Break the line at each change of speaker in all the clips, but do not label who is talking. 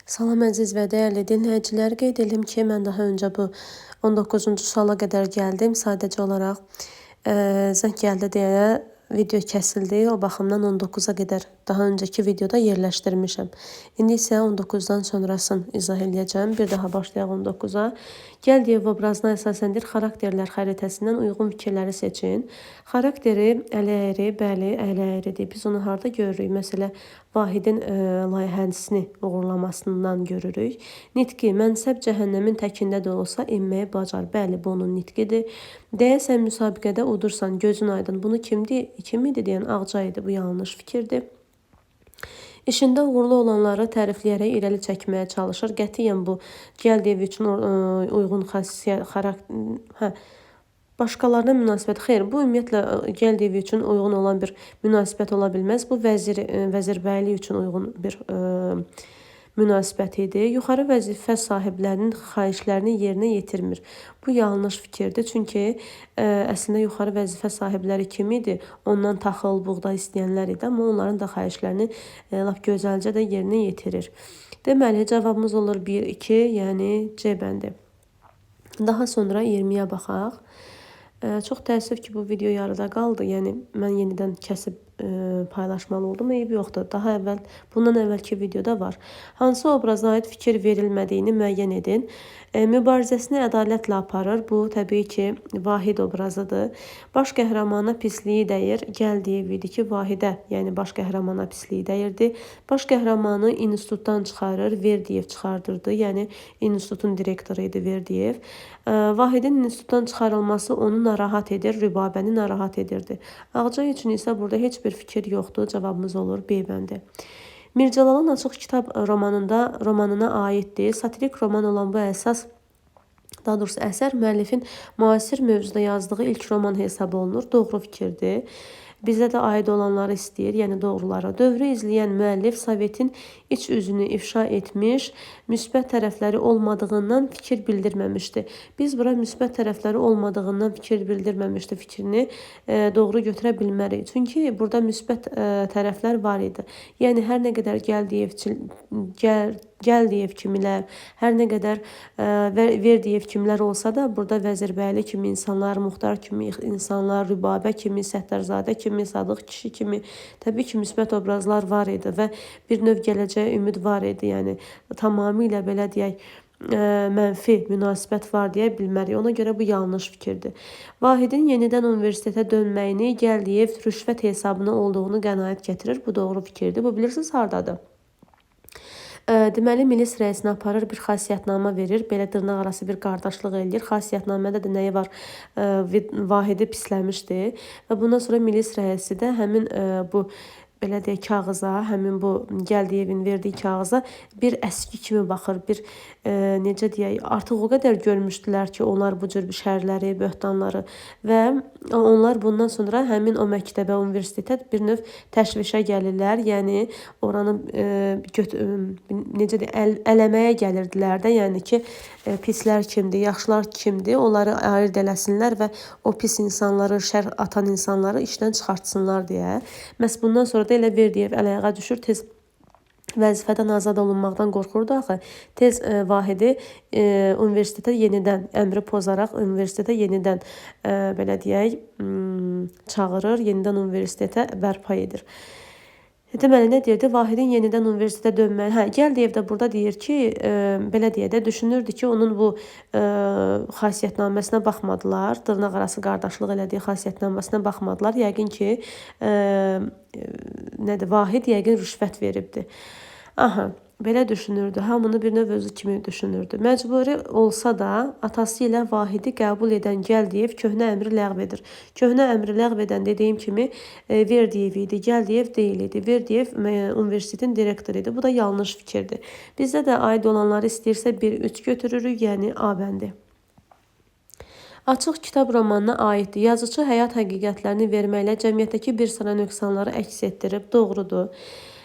Salam əziz və dəyərli dinləyicilər, qeyd edim ki, mən daha öncə bu 19-cu suala qədər gəldim. Sadəcə olaraq zəng gəldi deyə video kəsildi. O baxımdan 19-a qədər daha öncəki videoda yerləşdirmişəm. İndi isə 19-dan sonrasını izah edəcəm. Bir daha başlayaq 19-a. Gəldiyev obrazına əsasən xarakterlər xəritəsindən uyğun fikirləri seçin. Xarakteri əli-əyri, bəli, əli-əyridir. Biz onu harda görürük? Məsələn, Vahidin layihəsini uğurlamasından görürük. Nitqi, mənsəb cəhənnəmin təkində də olsa enməyi bacar. Bəli, bu onun nitqidir. Deyəsən müsabiqədə udursan, gözün aydın. Bunu kim idi deyən Ağca idi. Bu yanlış fikirdir. İşində uğurlu olanları tərifləyərək irəli çəkməyə çalışır. Qətiyyən bu Gəldiyev üçün uyğun xarakter, başqalarına münasibət. Xeyr, bu ümumiyyətlə Gəldiyev üçün uyğun olan bir münasibət ola bilməz. Bu vəzirbəyli üçün uyğun bir münasibət idi. Yuxarı vəzifə sahiblərinin xahişlərini yerinə yetirmir. Bu yanlış fikirdir. Çünki əslində yuxarı vəzifə sahibləri kim idi? Ondan taxıl, buğda istəyənlər idi, amma onların da xahişlərini lap gözəlcə də yerinə yetirir. Deməli, cavabımız olur 1, 2, yəni C bəndi. Daha sonra 20-yə baxaq. Çox təəssüf ki, bu video yarıda qaldı. Yəni mən yenidən kəsib paylaşmalı oldum. Eybi yoxdur. Bundan əvvəlki videoda var. Hansı obraza aid fikir verilmədiyini müəyyən edin. Mübarizəsini ədalətlə aparır. Bu təbii ki, Vahid obrazıdır. Baş qəhrəmana pisliyi dəyir. Gəldiyev idi ki, Vahidə, yəni baş qəhrəmana pisliyi dəyirdi. Baş qəhrəmanı institutdan çıxarır, Verdiyev çıxardırdı. Yəni institutun direktoru idi Verdiyev. Vahidin institutdan çıxarılması onu narahat edir, Rübabəni narahat edirdi. Ağca üçün isə burada heç bir fikir yoxdur. Cavabımız olur B bəndi. Mircəlalın Açıq Kitab romanına aiddir. Satirik roman olan bu əsər müəllifin müasir mövzuda yazdığı ilk roman hesab olunur. Doğru fikirdir. Bizə də aid olanları istəyir, yəni doğruları. Dövrü izləyən müəllif Sovetin iç üzünü ifşa etmiş, müsbət tərəfləri olmadığından fikir bildirməmişdi. Biz bura müsbət tərəfləri olmadığından fikir bildirməmişdi fikrini doğru götürə bilmərik. Çünki burada müsbət tərəflər var idi. Yəni hər nə qədər Gəldiyev kimilər, hər nə qədər Verdiyev kimlər olsa da, burada Vəzirbəyli kimi insanlar, Muxtar kimi insanlar, Rübabə kimi, Səttarzadə kimi, Sadıq kişi kimi təbii ki, müsbət obrazlar var idi və bir növ gələcəyə ümid var idi. Yəni tamamilə belə deyək, mənfi münasibət var deyə bilmərik. Ona görə bu yanlış fikirdir. Vahidin yenidən universitetə dönməyini Gəldiyev rüşvət hesabına olduğunu qənaət gətirir. Bu doğru fikirdir. Bu bilirsiniz hardadır? Deməli, milis rəisinə aparır, bir xasiyyətnamə verir, belə dırnaq arası bir qardaşlıq eləyir. Xasiyyətnamədə də nəyi var? Vahidi pisləmişdi və bundan sonra milis rəisi də həmin bu belə deyək kağıza, həmin bu Gəldiyevin verdiyi kağıza bir əski kimi baxır, bir necə deyək, artıq o qədər görmüşdülər ki, onlar bu cür şərləri, böhtanları və onlar bundan sonra həmin o məktəbə, universitetə bir növ təşvişə gəlirlər. Yəni oranı necə deyək, ələməyə gəlirdilər də, yəni ki, pislər kimdir, yaxşılar kimdir, onları ayırd eləsinlər və o pis insanları, şər atan insanları işdən çıxartsınlar deyə. Məhz bundan sonra da elə Verdiyev əl-ayağa düşür, tez vəzifədən azad olunmaqdan qorxurdu axı. Tez Vahidi universitetə yenidən əmri pozaraq universitetə yenidən belə deyək, çağırır, yenidən universitetə bərpa edir. Deməli, nə deyirdi? Vahidin yenidən universitetə dönməyi. Gəldiyev də burada deyir ki, belə deyə də düşünürdü ki, onun bu xasiyyətnaməsinə baxmadılar. Dırnaq arası qardaşlıq elədiyi xasiyyətnaməsinə baxmadılar. Yəqin ki, Vahid yəqin rüşvət veribdi. Belə düşünürdü. Hamını bir növ özü kimi düşünürdü. Məcburi olsa da atası ilə Vahidi qəbul edən Gəldiyev köhnə əmri ləğv edir. Köhnə əmri ləğv edən dediyim kimi Verdiyev idi, Gəldiyev deyil idi. Verdiyev universitetin direktoru idi. Bu da yanlış fikirdir. Bizdə də aid olanları istəyirsə 1-3 götürürük, yəni A bəndi. Açıq Kitab romanına aiddir. Yazıcı həyat həqiqətlərini verməklə cəmiyyətdəki bir sıra nöqsanları əks etdirib. Doğrudur.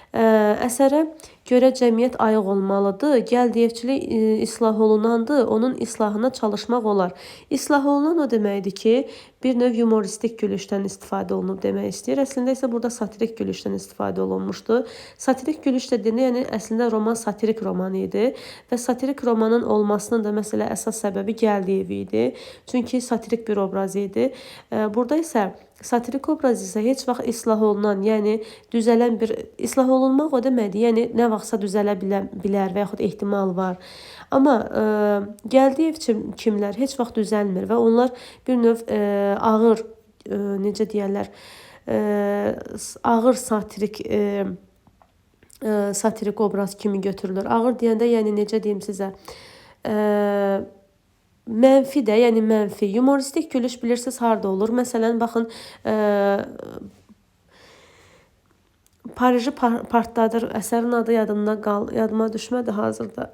Əsərə görə cəmiyyət ayıq olmalıdır. Gəldiyevçilik islah olunandır, onun islahına çalışmaq olar. İslah olunan o deməkdir ki, bir növ yumoristik gülüşdən istifadə olunub demək istəyir. Əslində isə burada satirik gülüşdən istifadə olunmuşdu. Satirik gülüş dediyində, yəni əslində roman satirik roman idi və satirik romanın olmasının da məsələ əsas səbəbi Gəldiyev idi. Çünki satirik bir obraz idi. Burada isə satirik obraz isə heç vaxt islah olunan, yəni düzələn bir islah olunmaq o deməkdir. Yəni nə vaxtsa düzələ bilər və yaxud ehtimal var. Amma Gəldiyev kimlər heç vaxt düzəlmir və onlar bir növ ağır, necə deyirlər, ağır satirik obraz kimi götürülür. Ağır deyəndə, yəni necə deyim sizə, mənfi də, yəni mənfi. Yumoristik gülüş bilirsiniz harda olur? Məsələn, baxın, Pariji partladır. Əsərin adı yadıma düşmədi hazırda.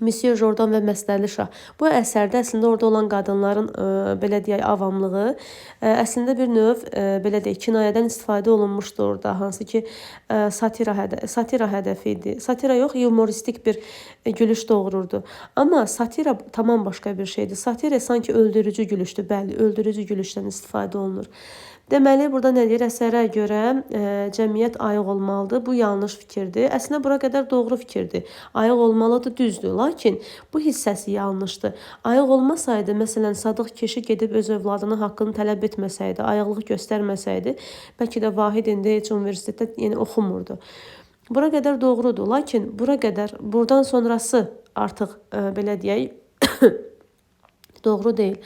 Monsieur Jordan və Məstərli Şah. Bu əsərdə əslində orada olan qadınların belə deyək avamlığı əslində bir növ belə deyək kinayədən istifadə olunmuşdu orada, hansı ki satira hədəfi idi. Satira yox, yumoristik bir gülüş doğururdu. Amma satira tamam başqa bir şeydir. Satira sanki öldürücü gülüşdür. Bəli, öldürücü gülüşdən istifadə olunur. Deməli, burada nə deyir? Əsərə görə cəmiyyət ayıq olmalıdır. Bu yanlış fikirdir. Əslində, bura qədər doğru fikirdir. Ayıq olmalıdır, düzdür. Lakin bu hissəsi yanlışdır. Ayıq olmasaydı, məsələn, Sadıq kişi gedib öz övladının haqqını tələb etməsəydi, ayıqlıq göstərməsəydi, bəlkə də Vahid indi heç universitetdə yəni, oxumurdu. Bura qədər doğrudur. Lakin bura qədər, buradan sonrası artıq belə deyək, doğru deyil.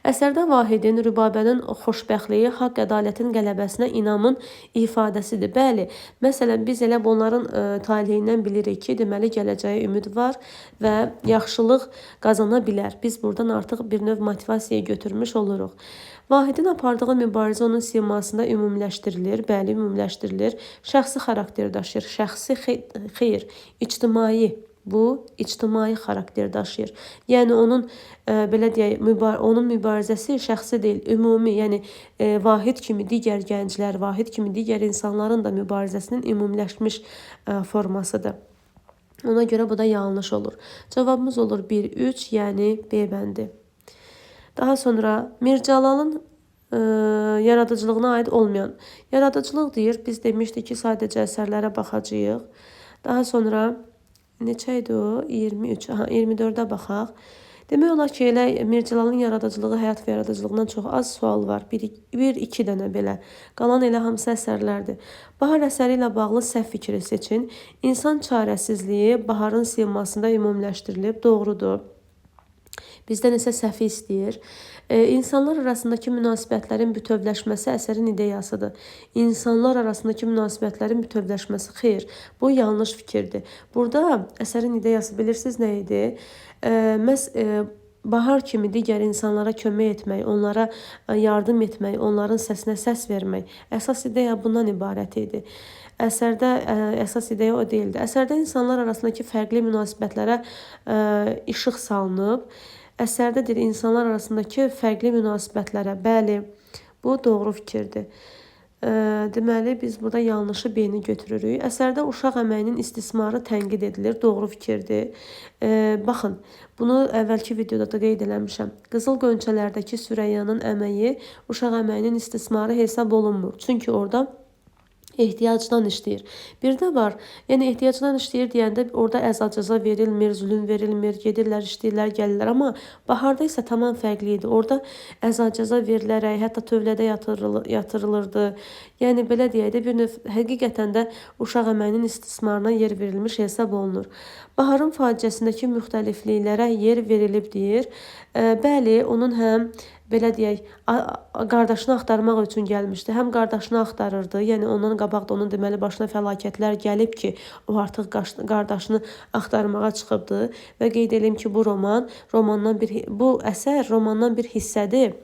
Əsərdə Vahidin, Rübabənin xoşbəxtliyi haqq ədalətin qələbəsinə inamın ifadəsidir. Bəli, məsələn, biz elə bunların taleyindən bilirik ki, deməli gələcəyə ümid var və yaxşılıq qazana bilər. Biz buradan artıq bir növ motivasiyaya götürmüş oluruq. Vahidin apardığı mübarizə onun simasında ümumiləşdirilir. Bəli, ümumiləşdirilir. Şəxsi xarakter daşıyır. Şəxsi xeyr, ictimai. Bu ictimai xarakter daşıyır. Yəni onun belə deyək, onun mübarizəsi şəxsi deyil, ümumi, yəni Vahid kimi digər gənclər, Vahid kimi digər insanların da mübarizəsinin ümumiləşmiş formasıdır. Ona görə bu da yanlış olur. Cavabımız olur 1-3, yəni B bəndi. Daha sonra Mircəlalın yaradıcılığına aid olmayan. Yaradıcılıq deyir, biz demişdik ki, sadəcə əsərlərə baxacağıq. Daha sonra neçə idi o? 23. 24-ə baxaq. Demək olar ki, elə Mircəlalın yaradıcılığı, həyat və yaradıcılığından çox az sual var. 1-2 dənə belə. Qalan elə hamısı əsərlərdir. Bahar əsəri ilə bağlı səhv fikri seçin. İnsan çarəsizliyi Baharın simasında ümumiləşdirilib. Doğrudur. Bizdən isə səhvi istəyir. İnsanlar arasındakı münasibətlərin bütövləşməsi əsərin ideyasıdır. İnsanlar arasındakı münasibətlərin bütövləşməsi xeyr. Bu yanlış fikirdir. Burada əsərin ideyası bilirsiniz nə idi? Məhz Bahar kimi digər insanlara kömək etmək, onlara yardım etmək, onların səsinə səs vermək. Əsas ideya bundan ibarət idi. Əsərdə əsas ideya o deyildi. Əsərdə insanlar arasındakı fərqli münasibətlərə işıq salınıb. Əsərdədir insanlar arasındakı fərqli münasibətlərə. Bəli, bu doğru fikirdir. Deməli, biz burada yanlışı B-ni götürürük. Əsərdə uşaq əməyinin istismarı tənqid edilir. Doğru fikirdir. Baxın, bunu əvvəlki videoda da qeyd eləmişəm. Qızıl Qönçələrdəki Süreyyanın əməyi uşaq əməyinin istismarı hesab olunmur. Çünki orada ehtiyacdan işləyir. Bir də var, yəni ehtiyacdan işləyir deyəndə orada əza-cəza verilmir, zülm verilmir, gedirlər, işləyirlər, gəlirlər. Amma Baharda isə tamam fərqli idi. Orada əza-cəza verilərək, hətta tövlədə yatırılırdı. Yəni belə deyək də bir növ həqiqətən də uşaq əməyinin istismarına yer verilmiş hesab olunur. Baharın faciəsindəki müxtəlifliklərə yer verilib deyir. Bəli, onun həm belə deyək, qardaşını axtarmaq üçün gəlmişdi. Həm qardaşını axtarırdı, yəni ondan qabaq da onun deməli başına fəlakətlər gəlib ki, o artıq qardaşını axtarmağa çıxıbdı və qeyd edim ki, bu əsər romandan bir hissədir.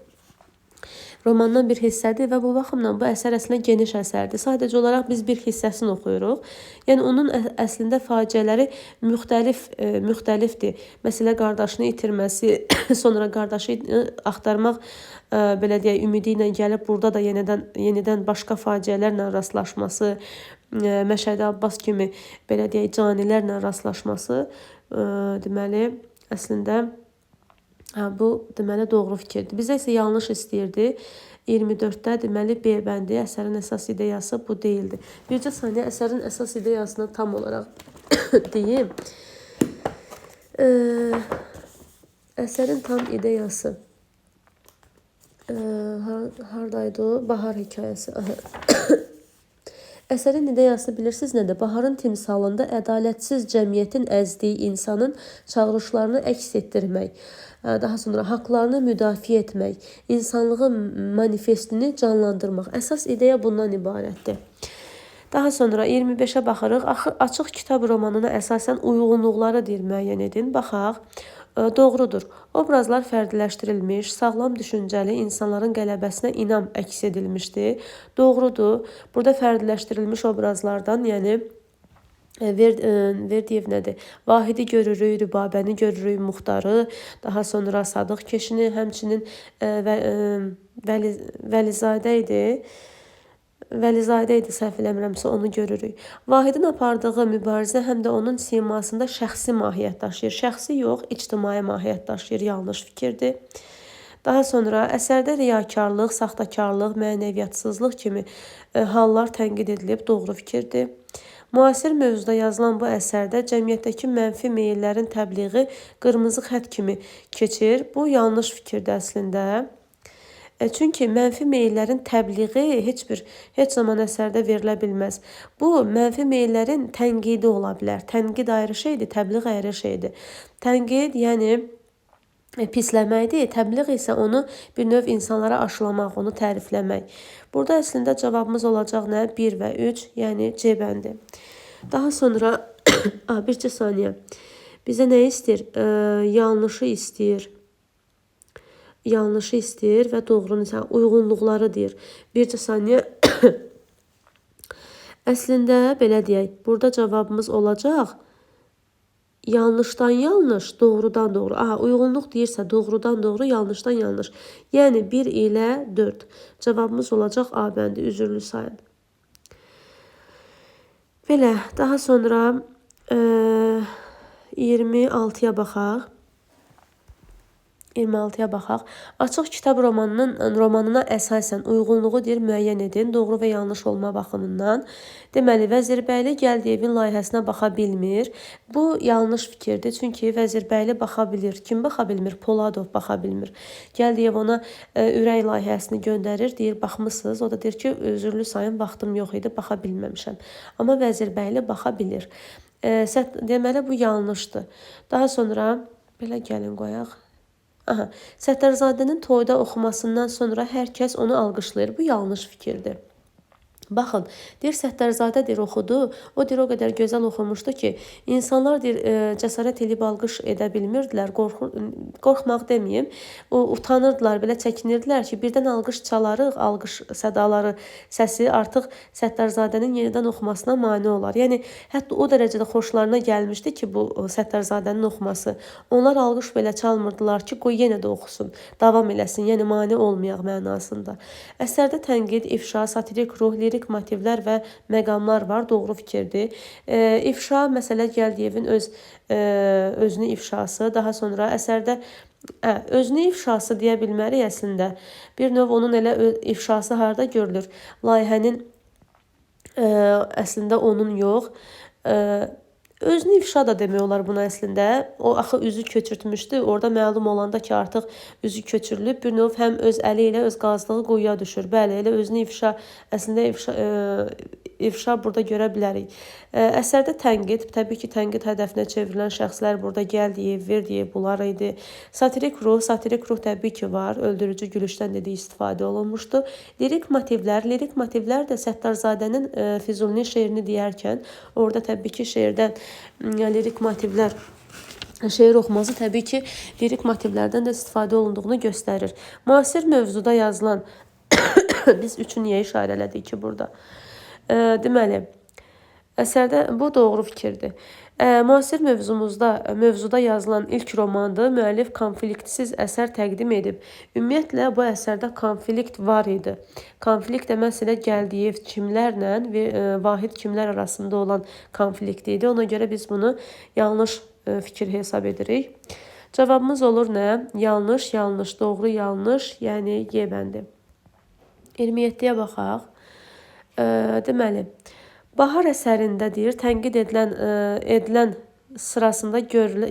Romandan bir hissədir və bu baxımdan bu əsər əslində geniş əsərdir. Sadəcə olaraq biz bir hissəsini oxuyuruq. Yəni onun əslində faciələri müxtəlifdir. Məsələ qardaşını itirməsi, sonra qardaşı axtarmaq belə deyək ümidi ilə gəlib burada da yenidən başqa faciələrlə rastlaşması. Məşədi Abbas kimi belə deyək canilərlə rastlaşması deməli əslində bu deməli doğru fikirdir. Bizə isə yanlış istəyirdi. 24-də deməli B bəndi əsərin əsas ideyası bu deyildi. Bircə saniyə əsərin əsas ideyasını tam olaraq deyim. Əsərin tam ideyası hardaydı o? Bahar hekayəsi. Əsərin ideyası bilirsiniz nədir? Baharın timsalında ədalətsiz cəmiyyətin əzdiyi insanın çağırışlarını əks etdirmək, daha sonra haqlarını müdafiə etmək, insanlığın manifestini canlandırmaq. Əsas ideya bundan ibarətdir. Daha sonra 25-ə baxırıq. Açıq kitab romanına əsasən uyğunluqları deyir, müəyyən edin. Baxaq. Doğrudur. Obrazlar fərdiləşdirilmiş, sağlam düşüncəli insanların qələbəsinə inam əks edilmişdir. Doğrudur. Burada fərdiləşdirilmiş obrazlardan, yəni Verdiyev nədir? Vahidi görürük, Rübabəni görürük, Muxtarı, daha sonra Sadıq Keşini, həmçinin Vəlizadə idi. Vəlizadə idi, səhv eləmirəmsə onu görürük. Vahidin apardığı mübarizə həm də onun simasında şəxsi mahiyyət daşıyır. Şəxsi yox, ictimai mahiyyət daşıyır. Yanlış fikirdir. Daha sonra əsərdə riyakarlıq, saxtakarlıq, mənəviyyatsızlıq kimi hallar tənqid edilib. Doğru fikirdir. Müasir mövzuda yazılan bu əsərdə cəmiyyətdəki mənfi meyllərin təbliği qırmızı xətt kimi keçir. Bu yanlış fikirdir əslində. Çünki mənfi meyllərin təbliği heç zaman əsərdə verilə bilməz. Bu, mənfi meyllərin tənqidi ola bilər. Tənqid ayrı şeydir, təbliğ ayrı şeydir. Tənqid, yəni pisləməkdir, təbliğ isə onu bir növ insanlara aşılamaq, onu tərifləmək. Burada əslində cavabımız olacaq nə? 1 və 3, yəni C bəndi. Daha sonra, bircə saniyə, bizə nə istəyir? Yanlışı istəyir. Yanlışı istəyir və doğrunu isə uyğunluqları deyir. Bircə saniyə. Əslində belə deyək, burada cavabımız olacaq. Yanlışdan yanlış, doğrudan doğru. Uyğunluq deyirsə doğrudan doğru, yanlışdan yanlış. Yəni 1 ilə 4. Cavabımız olacaq A bəndi, üzürlü sayın. Belə, daha sonra 26-ya baxaq. 26-ya baxaq. Açıq kitab romanına əsasən uyğunluğu deyir, müəyyən edin. Doğru və yanlış olma baxımından. Deməli, Vəzirbəyli Gəldiyevin layihəsinə baxa bilmir. Bu yanlış fikirdir. Çünki Vəzirbəyli baxa bilir. Kim baxa bilmir? Poladov baxa bilmir. Gəldiyev ona ürək layihəsini göndərir. Deyir, baxmısınız. O da deyir ki, özürlü sayın, vaxtım yox idi, baxa bilməmişəm. Amma Vəzirbəyli baxa bilir. Deməli, bu yanlışdır. Daha sonra, belə gəlin qoyaq. Sətərzadənin toyda oxumasından sonra hər kəs onu alqışlayır. Bu yanlış fikirdir. Baxın, deyir Səttarzadə deyir oxudu. O deyir o qədər gözəl oxumuşdu ki, insanlar deyir cəsarət edib alqış edə bilmirdilər. Qorxmaq deməyim. Utanırdılar, belə çəkinirdilər ki, birdən alqış çalarıq, alqış sədaları, səsi artıq Səttarzadənin yenidən oxumasına mane olar. Yəni hətta o dərəcədə xoşlarına gəlmişdi ki, bu Səttarzadənin oxuması. Onlar alqış belə çalmırdılar ki, qoy yenə də oxusun, davam eləsin, yəni mane olmayaq mənasında. Əsərdə tənqid, ifşa, satirik ruh, lirik motivlər və məqamlar var, doğru fikirdir. İfşa, məsələ Gəldiyevin özünü ifşası, daha sonra əsərdə özünü ifşası deyə bilmərik əslində. Bir növ onun elə ifşası harada görülür? Layihənin əslində onun yox. Özünü ifşa da demək olar buna əslində. O axı üzü köçürtmüşdü. Orada məlum olanda ki, artıq üzü köçürülüb. Bir növ həm öz əli ilə öz qazlığı quyuya düşür. Bəli, elə özünü ifşa, əslində ifşa burada görə bilərik. Əsərdə tənqid, təbii ki, tənqid hədəfinə çevrilən şəxslər burada Gəldiyev, Verdiyev bunlar idi. Satirik ruh təbii ki var. Öldürücü gülüşdən dedi istifadə olunmuşdu. Lirik motivlər də Səttarzadənin Füzulinin şeirini deyərkən, orada təbii ki, şeirdən lirik motivlər, şeir oxuması təbii ki, lirik motivlərdən də istifadə olunduğunu göstərir. Müasir mövzuda yazılan, biz üçün niyə işarələdik ki burada? Deməli, Əsərdə bu doğru fikirdir. Müasir mövzuda yazılan ilk romandır. Müəllif konfliktsiz əsər təqdim edib. Ümumiyyətlə bu əsərdə konflikt var idi. Konflikt də məsələ Gəldiyev kimlərlə və Vahid kimlər arasında olan konflikt idi. Ona görə biz bunu yanlış fikir hesab edirik. Cavabımız olur nə? Yanlış, yanlış, doğru, yanlış, yəni Y bəndi. 27-yə baxaq. Deməli, Bahar əsərində deyir, tənqid edilən sırasında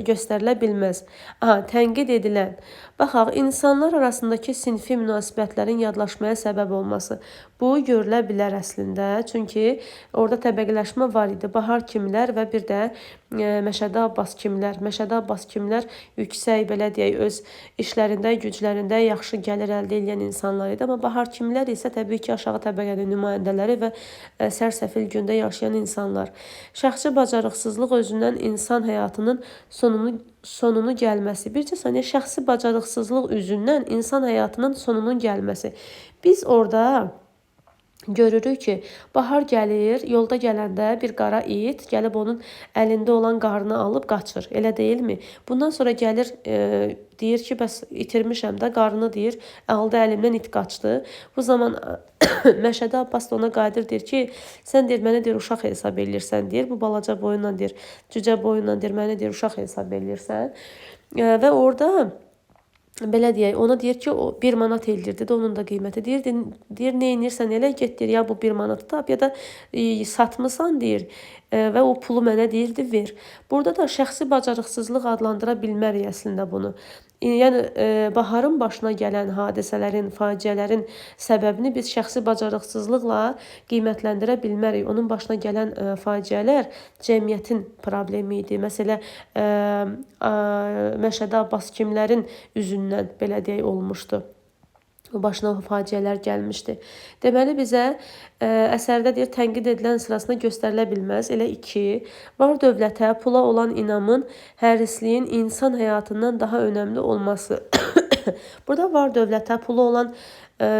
göstərilə bilməz. Tənqid edilən. Baxaq, insanlar arasındakı sinfi münasibətlərin yadlaşmaya səbəb olması. Bu görülə bilər əslində. Çünki orada təbəqələşmə var idi. Bahar kimlər və bir də Məşədi Abbas kimlər. Məşədi Abbas kimlər yüksək, belə deyək, öz işlərində, güclərində yaxşı gəlir əldə edən insanlar idi. Amma Bahar kimlər isə təbii ki, aşağı təbəqənin nümayəndələri və sərsəfil gündə yaşayan insanlar. Şəxsi bacarıqsızlıq özündən insan həyatının sonunu gəlməsi. Bircə saniyə, şəxsi bacarıqsızlıq üzündən insan həyatının sonunun gəlməsi. Biz orada görürük ki, Bahar gəlir, yolda gələndə bir qara it gəlib onun əlində olan qarını alıb qaçır. Elə deyilmi? Bundan sonra gəlir, deyir ki, bəs itirmişəm də, qarını deyir, aldı əlimdən it qaçdı. Bu zaman Məşədi Abbas da ona qayıdır, deyir ki, sən deyir, mənə deyir, uşaq hesab edirsən, deyir, bu balaca boyunla deyir, cücə boyunla deyir, mənə deyir, uşaq hesab edirsən. Və orada belə deyək, ona deyir ki, o 1 manat eləyirdi də onun da qiyməti. Deyir, nə edirsən elə, get deyir, ya bu 1 manatı tap, ya da satmısan deyir və o pulu mənə deyirdi, ver. Burada da şəxsi bacarıqsızlıq adlandıra bilmərik əslində bunu. Yəni, Baharın başına gələn hadisələrin, faciələrin səbəbini biz şəxsi bacarıqsızlıqla qiymətləndirə bilmərik. Onun başına gələn faciələr cəmiyyətin problemi idi. Məsələn, Məşədi Abbas kimlərin üzündən belə deyək olmuşdu. Başına faciələr gəlmişdi. Deməli, bizə əsərdə deyir, tənqid edilən sırasında göstərilə bilməz. Elə 2. Var dövlətə, pula olan inamın, hərisliyin insan həyatından daha önəmli olması. Burada var dövlətə, pula olan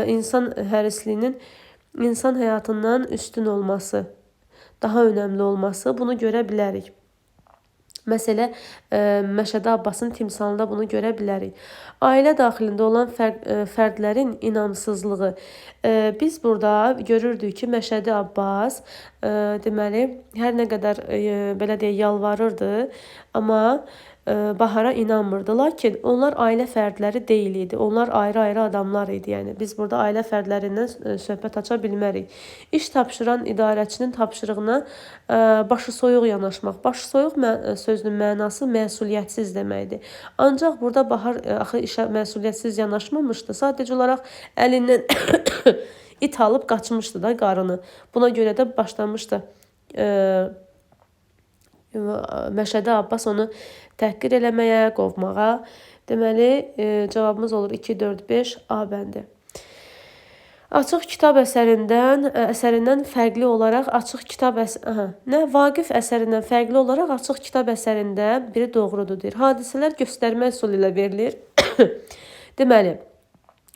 insan hərisliyinin insan həyatından üstün olması, daha önəmli olması, bunu görə bilərik. Məsələ, Məşədi Abbasın timsalında bunu görə bilərik. Ailə daxilində olan fərdlərin inamsızlığı. Biz burada görürdük ki, Məşədi Abbas deməli, hər nə qədər belə deyək, yalvarırdı, amma Bahara inanmırdı. Lakin onlar ailə fərdləri deyil idi. Onlar ayrı-ayrı adamlar idi. Yəni, biz burada ailə fərdlərindən söhbət aça bilmərik. İş tapşıran idarəçinin tapşırığına başı soyuq yanaşmaq. Başı soyuq sözünün mənası məsuliyyətsiz deməkdir. Ancaq burada Bahar axı işə məsuliyyətsiz yanaşmamışdı. Sadəcə olaraq əlindən it alıb qaçmışdı da qarını. Buna görə də başlamışdı Məşədi Abbas onu təhqir eləməyə, qovmağa. Deməli, cavabımız olur 2, 4, 5 A bəndi. Açıq kitab əsərindən fərqli olaraq açıq kitab Vaqif əsərindən fərqli olaraq açıq kitab əsərində biri doğrudur deyir. Hadisələr göstərmə üsulu ilə verilir. Deməli,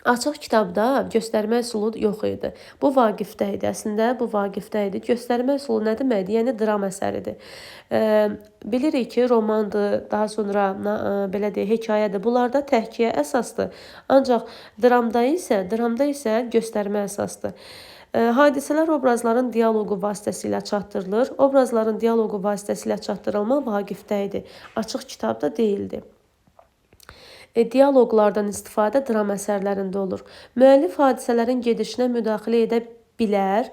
açıq kitabda göstərmə üsulu yox idi. Bu Vaqifdə idi. Əslində bu Vaqifdə idi. Göstərmə üsulu nə deməkdir? Yəni dram əsəridir. Bilirik ki, romandır, daha sonra belə deyək, hekayədir. Bunlarda təhkiyə əsasdır. Ancaq dramda isə göstərmə əsasdır. Hadisələr obrazların dialoqu vasitəsilə çatdırılır. Obrazların dialoqu vasitəsilə çatdırılma Vaqifdə idi. Açıq kitabda deyildi. Dialoqlardan istifadə dram əsərlərində olur. Müəllif hadisələrin gedişinə müdaxilə edə bilər.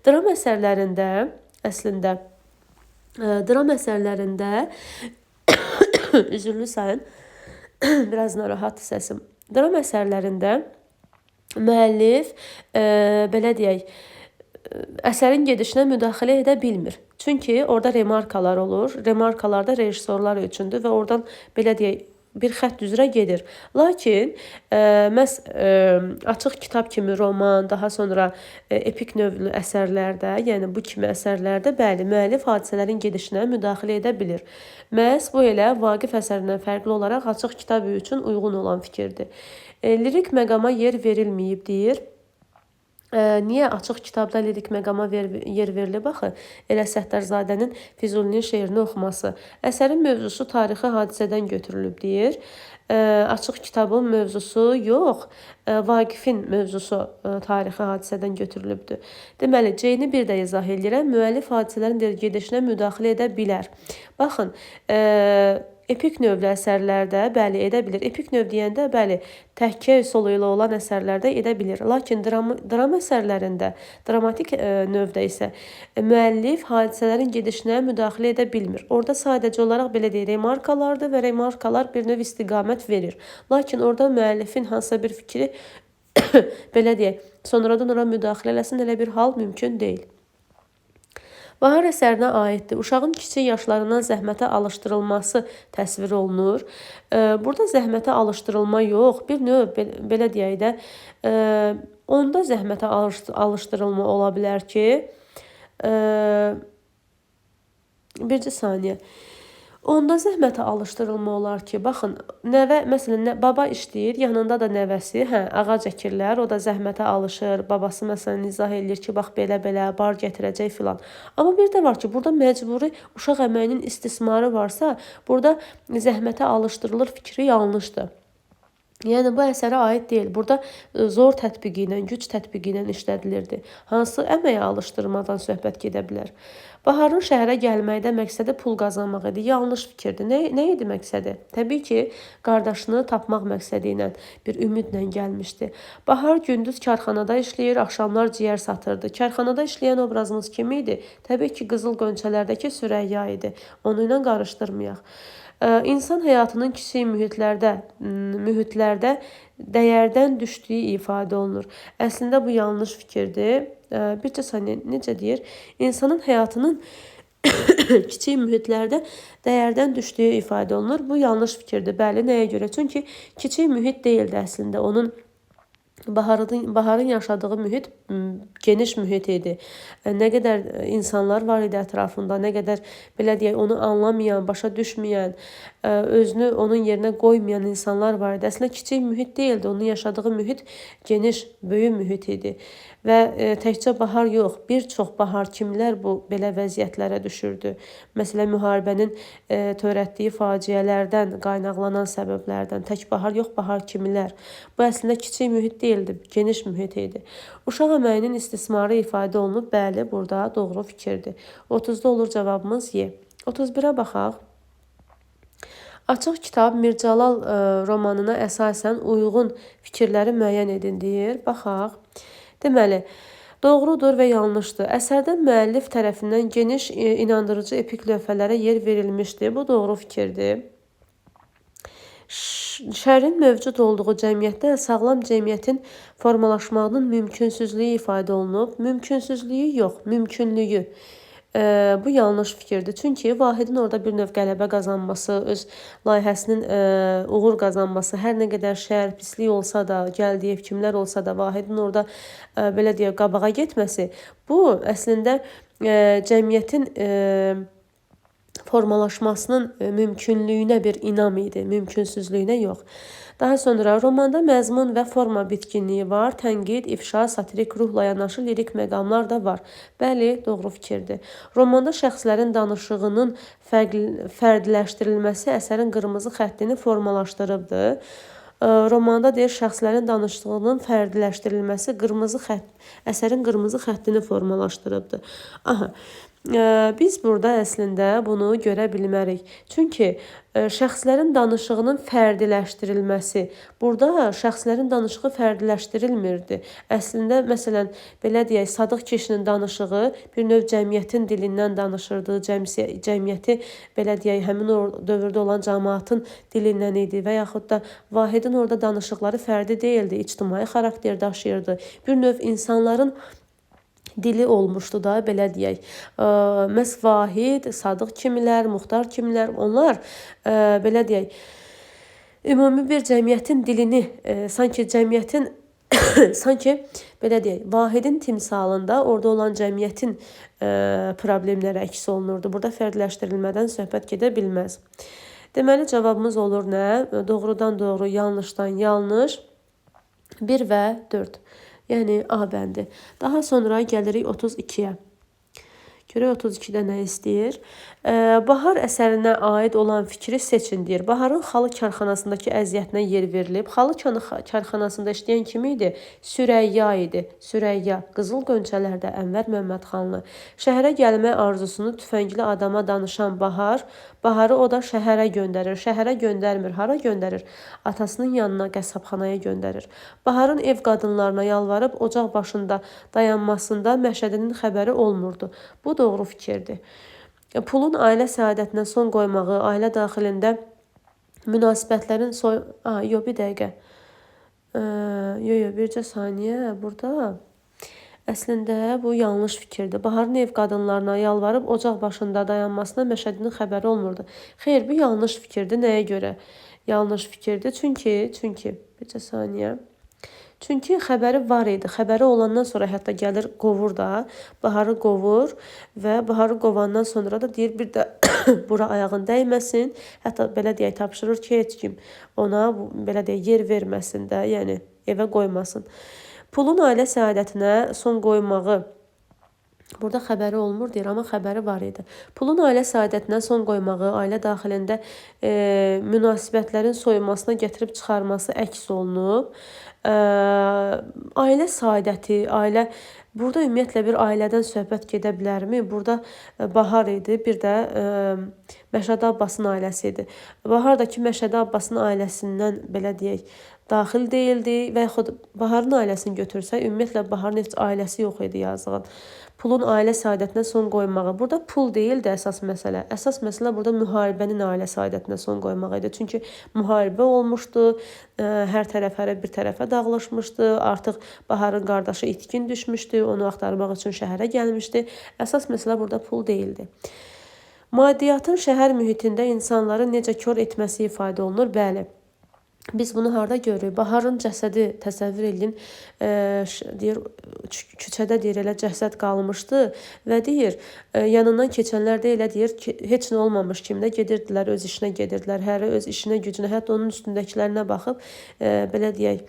Dram əsərlərində əslində üzürlüsən, biraz narahat səsim. Dram əsərlərində müəllif belə deyək, əsərin gedişinə müdaxilə edə bilmir. Çünki orada remarkalar olur. Remarkalar da rejissorlar üçündür və oradan belə deyək, bir xətt üzrə gedir. Lakin açıq kitab kimi roman, daha sonra epik növlü əsərlərdə, yəni bu kimi əsərlərdə bəli, müəllif hadisələrin gedişinə müdaxilə edə bilir. Məhz bu elə Vaqif əsərindən fərqli olaraq açıq kitabı üçün uyğun olan fikirdir. Lirik məqama yer verilməyib deyir. Niyə açıq kitabda lirik məqama yer verilib axı? Elə Səttārzadənin Füzulinin şeirini oxuması. Əsərin mövzusu tarixi hadisədən götürülüb deyir. Açıq kitabın mövzusu yox, Vaqifin mövzusu tarixi hadisədən götürülübdür. Deməli, C-ni bir də izah edirəm. Müəllif hadisələrin gedişinə müdaxilə edə bilər. Baxın, epik növlü əsərlərdə bəli edə bilir. Epik növ deyəndə bəli təhkə solo ilə olan əsərlərdə edə bilir. Lakin dram əsərlərində, dramatik növdə isə müəllif hadisələrin gedişinə müdaxilə edə bilmir. Orada sadəcə olaraq belə deyək, remarkalardır və remarkalar bir növ istiqamət verir. Lakin orada müəllifin hansısa bir fikri belə deyək, sonradan ora müdaxilə eləsin, elə bir hal mümkün deyil. Bahar əsərinə aiddir. Uşağın kiçik yaşlarından zəhmətə alışdırılması təsvir olunur. Burada zəhmətə alışdırılma yox, bir növ belə deyək də, onda zəhmətə alışdırılma ola bilər ki, bircə saniyə. Onda zəhmətə alışdırılma olar ki, baxın, nəvə, məsələn, baba işləyir, yanında da nəvəsi, ağac əkirlər, o da zəhmətə alışır, babası məsələn izah edir ki, bax belə, bar gətirəcək filan. Amma bir də var ki, burada məcburi uşaq əməyinin istismarı varsa, burada zəhmətə alışdırılır fikri yanlışdır. Yəni, bu əsərə aid deyil. Burada zor tətbiqi ilə, güc tətbiqi ilə işlədilirdi. Hansı əməyə alışdırmadan söhbət gedə bilər? Baharın şəhərə gəlməkdə məqsədi pul qazanmaq idi. Yanlış fikirdir. Nə idi məqsədi? Təbii ki, qardaşını tapmaq məqsədi ilə, bir ümidlə gəlmişdi. Bahar gündüz karxanada işləyir, axşamlar ciyər satırdı. Karxanada işləyən obrazımız kim idi? Təbii ki, Qızıl Qönçələrdəki Sürəyya idi. Onu ilə qarışdırmayaq. İnsan həyatının kiçik mühitlərdə dəyərdən düşdüyü ifadə olunur. Əslində bu yanlış fikirdir. Bircə saniyə, necə deyir? İnsanın həyatının kiçik mühitlərdə dəyərdən düşdüyü ifadə olunur. Bu yanlış fikirdir. Bəli, nəyə görə? Çünki kiçik mühit deyildi əslində. Onun Baharın yaşadığı mühit geniş mühit idi. Nə qədər insanlar var idi ətrafında, nə qədər belə deyək, onu anlamayan, başa düşməyən, özünü onun yerinə qoymayan insanlar var idi. Əslində kiçik mühit deyildi, onun yaşadığı mühit geniş, böyük mühit idi. Və təkcə Bahar yox, bir çox bahar kimlər bu belə vəziyyətlərə düşürdü. Məsələn, müharibənin törətdiyi faciələrdən, qaynaqlanan səbəblərdən, tək Bahar yox, bahar kimlər. Bu əslində kiçik mühit deyildi, geniş mühit idi. Uşaq əməyinin istismarı ifadə olunub, bəli, burada doğru fikirdir. 30-da olur cavabımız Y. 31-ə baxaq. Açıq kitab Mircəlal romanına əsasən uyğun fikirləri müəyyən edin deyir. Baxaq. Deməli, doğrudur və yanlışdır. Əsərdə müəllif tərəfindən geniş, inandırıcı epik lövhələrə yer verilmişdir. Bu doğru fikirdir. Şərin mövcud olduğu cəmiyyətdə sağlam cəmiyyətin formalaşmağının mümkünsüzlüyü ifadə olunub. Mümkünsüzlüyü yox, mümkünlüyü. Bu yanlış fikirdir. Çünki Vahidin orada bir növ qələbə qazanması, öz layihəsinin uğur qazanması, hər nə qədər şər, pislik olsa da, gəldiyi kimlər olsa da, Vahidin orada belə deyək, qabağa getməsi, bu əslində cəmiyyətin formalaşmasının mümkünlüyünə bir inam idi, mümkünsüzlüyünə yox. Daha sonra romanda məzmun və forma bitkinliyi var, tənqid, ifşa, satirik ruhla yanaşı lirik məqamlar da var. Bəli, doğru fikirdir. Romanda şəxslərin danışığının fərdləşdirilməsi əsərin qırmızı xəttini formalaşdırıbdır. Romanda deyir, şəxslərin danışığının fərdləşdirilməsi əsərin qırmızı xəttini formalaşdırıbdır. Aha. Biz burada əslində bunu görə bilmərik. Çünki şəxslərin danışığının fərdiləşdirilməsi, burada şəxslərin danışığı fərdiləşdirilmirdi. Əslində, məsələn, belə deyək, Sadıq kişinin danışığı bir növ cəmiyyətin dilindən danışırdı, cəmiyyəti, belə deyək, həmin o dövrdə olan cəmaatın dilindən idi və yaxud da Vahidin orada danışıqları fərdi deyildi, ictimai xarakter daşıyırdı. Bir növ insanların dili olmuşdu da, belə deyək. Məhz Vahid, Sadıq kimilər, Muxtar kimilər, onlar belə deyək, ümumi bir cəmiyyətin dilini, sanki belə deyək, Vahidin timsalında orada olan cəmiyyətin problemləri əks olunurdu. Burada fərdləşdirilmədən söhbət gedə bilməz. Deməli, cavabımız olur nə? Doğrudan doğru, yanlışdan yanlış. 1 və 4. Yəni A bəndi. Daha sonra gəlirik 32-yə. Görək 32-də nə istəyir? Bahar əsərinə aid olan fikri seçin deyir. Baharın xalı karxanasındakı əziyyətinə yer verilib. Xalı karxanasında işləyən kim idi? Sürəyya idi. Sürəyya. Qızıl Qönçələrdə Ənvər Məmmədxanlı. Şəhərə gəlmə arzusunu tüfəngli adama danışan Bahar, Baharı o da şəhərə göndərir. Şəhərə göndərmir. Hara göndərir? Atasının yanına, qəssabxanaya göndərir. Baharın ev qadınlarına yalvarıb ocaq başında dayanmasında Məşədinin xəbəri olmurdu. Bu doğru fikirdir. Pulun ailə səadətinə son qoymağı, ailə daxilində münasibətlərin bir dəqiqə. Bircə saniyə. Burada əslində bu yanlış fikirdir. Baharın ev qadınlarına yalvarıb ocaq başında dayanmasına Məşədinin xəbəri olmurdu. Xeyr, bu yanlış fikirdir. Nəyə görə? Yanlış fikirdir. Çünki bircə saniyə. Çünki xəbəri var idi. Xəbəri olandan sonra hətta gəlir qovur da, Baharı qovur və Baharı qovandan sonra da deyir bir də bura ayağın dəyməsin. Hətta belə deyək tapşırır ki, heç kim ona belə deyək yer verməsin də, yəni evə qoymasın. Pulun ailə səadətinə son qoymağı burada xəbəri olmur deyir, amma xəbəri var idi. Pulun ailə səadətinə son qoymağı, ailə daxilində münasibətlərin soyunmasına gətirib çıxarması əks olunub. Ailə saadəti, ailə burada ümumiyyətlə bir ailədən söhbət gedə bilərmi? Burada Bahar idi, bir də Məşədi Abbasın ailəsi idi. Bahar da ki, Məşədi Abbasın ailəsindən belə deyək, daxil deyildi və yaxud Baharın ailəsini götürsək, ümumiyyətlə Baharın heç ailəsi yox idi yazığın. Pulun ailə səadətinə son qoymağı. Burada pul deyil də əsas məsələ. Əsas məsələ burada müharibənin ailə səadətinə son qoymaq idi. Çünki müharibə olmuşdu, hər tərəf bir tərəfə dağılışmışdı. Artıq Baharın qardaşı itkin düşmüşdü, onu axtarmaq üçün şəhərə gəlmişdi. Əsas məsələ burada pul deyildi. Maddiyyatın şəhər mühitində insanları necə kör etməsi ifadə olunur? Bəli. Biz bunu harda görürük? Baharın cəsədi təsəvvür edin, deyir, küçədə deyir, elə cəsəd qalmışdı və deyir, yanından keçənlər də elə deyir ki, heç nə olmamış kimi də gedirdilər, öz işinə gedirdilər, hərə öz işinə, gücünə, hətta onun üstündəkilərinə baxıb, belə deyək,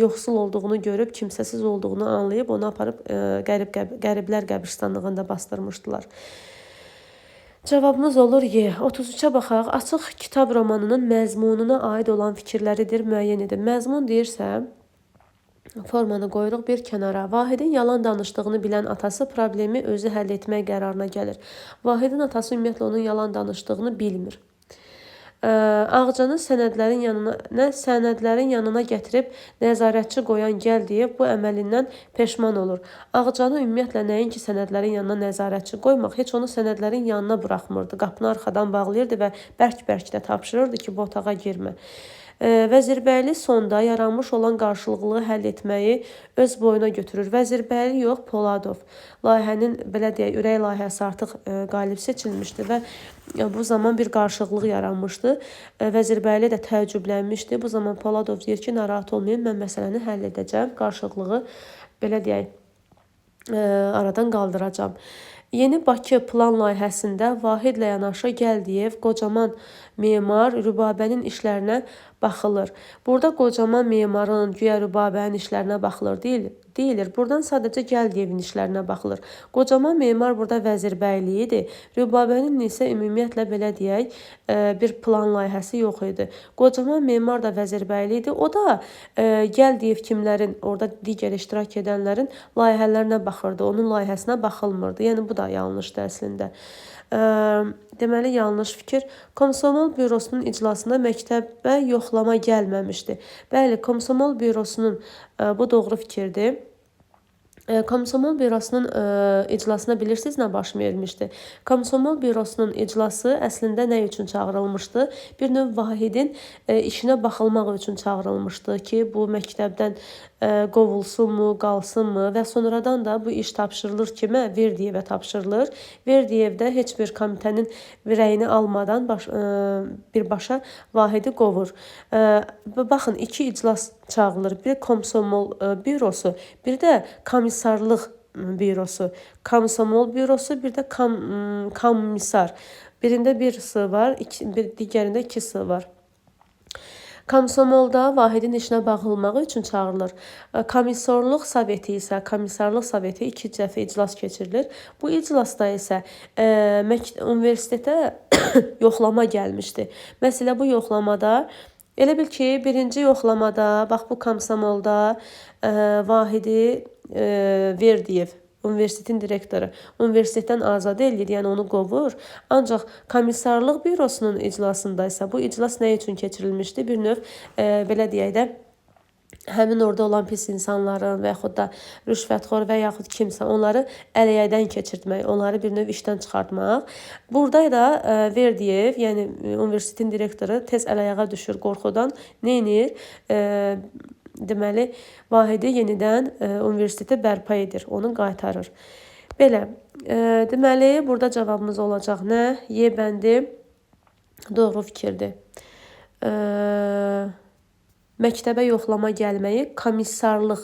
yoxsul olduğunu görüb, kimsəsiz olduğunu anlayıb, onu aparıb qəriblər qəbirstanlığında bastırmışdılar. Cavabımız olur Y. 33-ə baxaq. Açıq kitab romanının məzmununa aid olan fikirləridir, müəyyən edin. Məzmun deyirsə, formanı qoyuruq bir kənara. Vahidin yalan danışdığını bilən atası problemi özü həll etmək qərarına gəlir. Vahidin atası ümumiyyətlə onun yalan danışdığını bilmir. Ağcanı sənədlərin yanına gətirib nəzarətçi qoyan Gəldiyev bu əməlindən peşman olur. Ağcanı ümumiyyətlə nəinki sənədlərin yanına nəzarətçi qoymaq, heç onu sənədlərin yanına buraxmırdı. Qapını arxadan bağlayırdı və bərk-bərk də tapşırırdı ki, bu otağa girmə. Vəzirbəyli sonda yaranmış olan qarşılıqlığı həll etməyi öz boyuna götürür. Vəzirbəyli yox, Poladov. Layihənin, belə deyək, ürək layihəsi artıq qalib seçilmişdi və bu zaman bir qarşılıqlıq yaranmışdı. Vəzirbəyli də təəccüblənmişdi. Bu zaman Poladov deyir ki, narahat olmayın, mən məsələni həll edəcəm. Qarşılıqlığı, belə deyək, aradan qaldıracam. Yeni Bakı plan layihəsində Vahidlə yanaşı Gəldiyev, qocaman memar Rübabənin işlərinə baxılır. Burada qocaman memarın, güya Rübabənin işlərinə baxılır deyilir. Buradan sadəcə Gəldiyevin işlərinə baxılır. Qocaman memar burada vəzirbəyli idi. Rübabənin isə ümumiyyətlə belə deyək, bir plan layihəsi yox idi. Qocaman memar da vəzirbəyli idi. O da Gəldiyev kimlərin, orada digər iştirak edənlərin layihələrinə baxırdı. Onun layihəsinə baxılmırdı. Yəni bu da yanlışdır əslində. Deməli, yanlış fikir. Komsomol bürosunun iclasına məktəbə yoxlama gəlməmişdi. Bəli, Komsomol bürosunun, bu doğru fikirdir. Komsomol bürosunun iclasına bilirsiniz nə baş vermişdi? Komsomol bürosunun iclası əslində nə üçün çağırılmışdı? Bir növ Vahidin işinə baxılmaq üçün çağırılmışdı ki, bu məktəbdən qovulsunmu, qalsınmı və sonradan da bu iş tapşırılır kimə? Verdiyevə tapşırılır. Verdiyev də heç bir komitənin rəyini almadan birbaşa Vahidi qovur. Baxın, iki iclas çağırılır. Bir Komsomol bürosu, bir də komissarlıq bürosu. Komsomol bürosu, bir də komissar. Birində bir S var, digərində iki S var. Komsomolda Vahidin işinə baxılmağı üçün çağırılır. Komissarlıq Soveti isə Komissarlıq Soveti 2 dəfə iclas keçirilir. Bu iclasda isə universitetə yoxlama gəlmişdi. Məsələ bu yoxlamada elə bil ki, birinci yoxlamada bax bu komsomolda Vahidi Verdiyev universitetin direktoru universitetdən azad eləyir, yəni onu qovur. Ancaq komissarlıq bürosunun iclasında isə bu iclas nə üçün keçirilmişdi? Bir növ belə deyək də həmin orada olan pis insanların və yaxud da rüşvətxor və yaxud kimsə onları ələyədən keçirtmək, onları bir növ işdən çıxartmaq. Burada da Verdiyev, yəni universitetin direktoru tez əl-ayağa düşür qorxudan. Nə edir? Deməli, Vahidi yenidən universitetə bərpa edir, onu qaytarır. Belə, deməli, burada cavabımız olacaq nə? Y bəndi doğru fikirdir. Məktəbə yoxlama gəlməyi komissarlıq.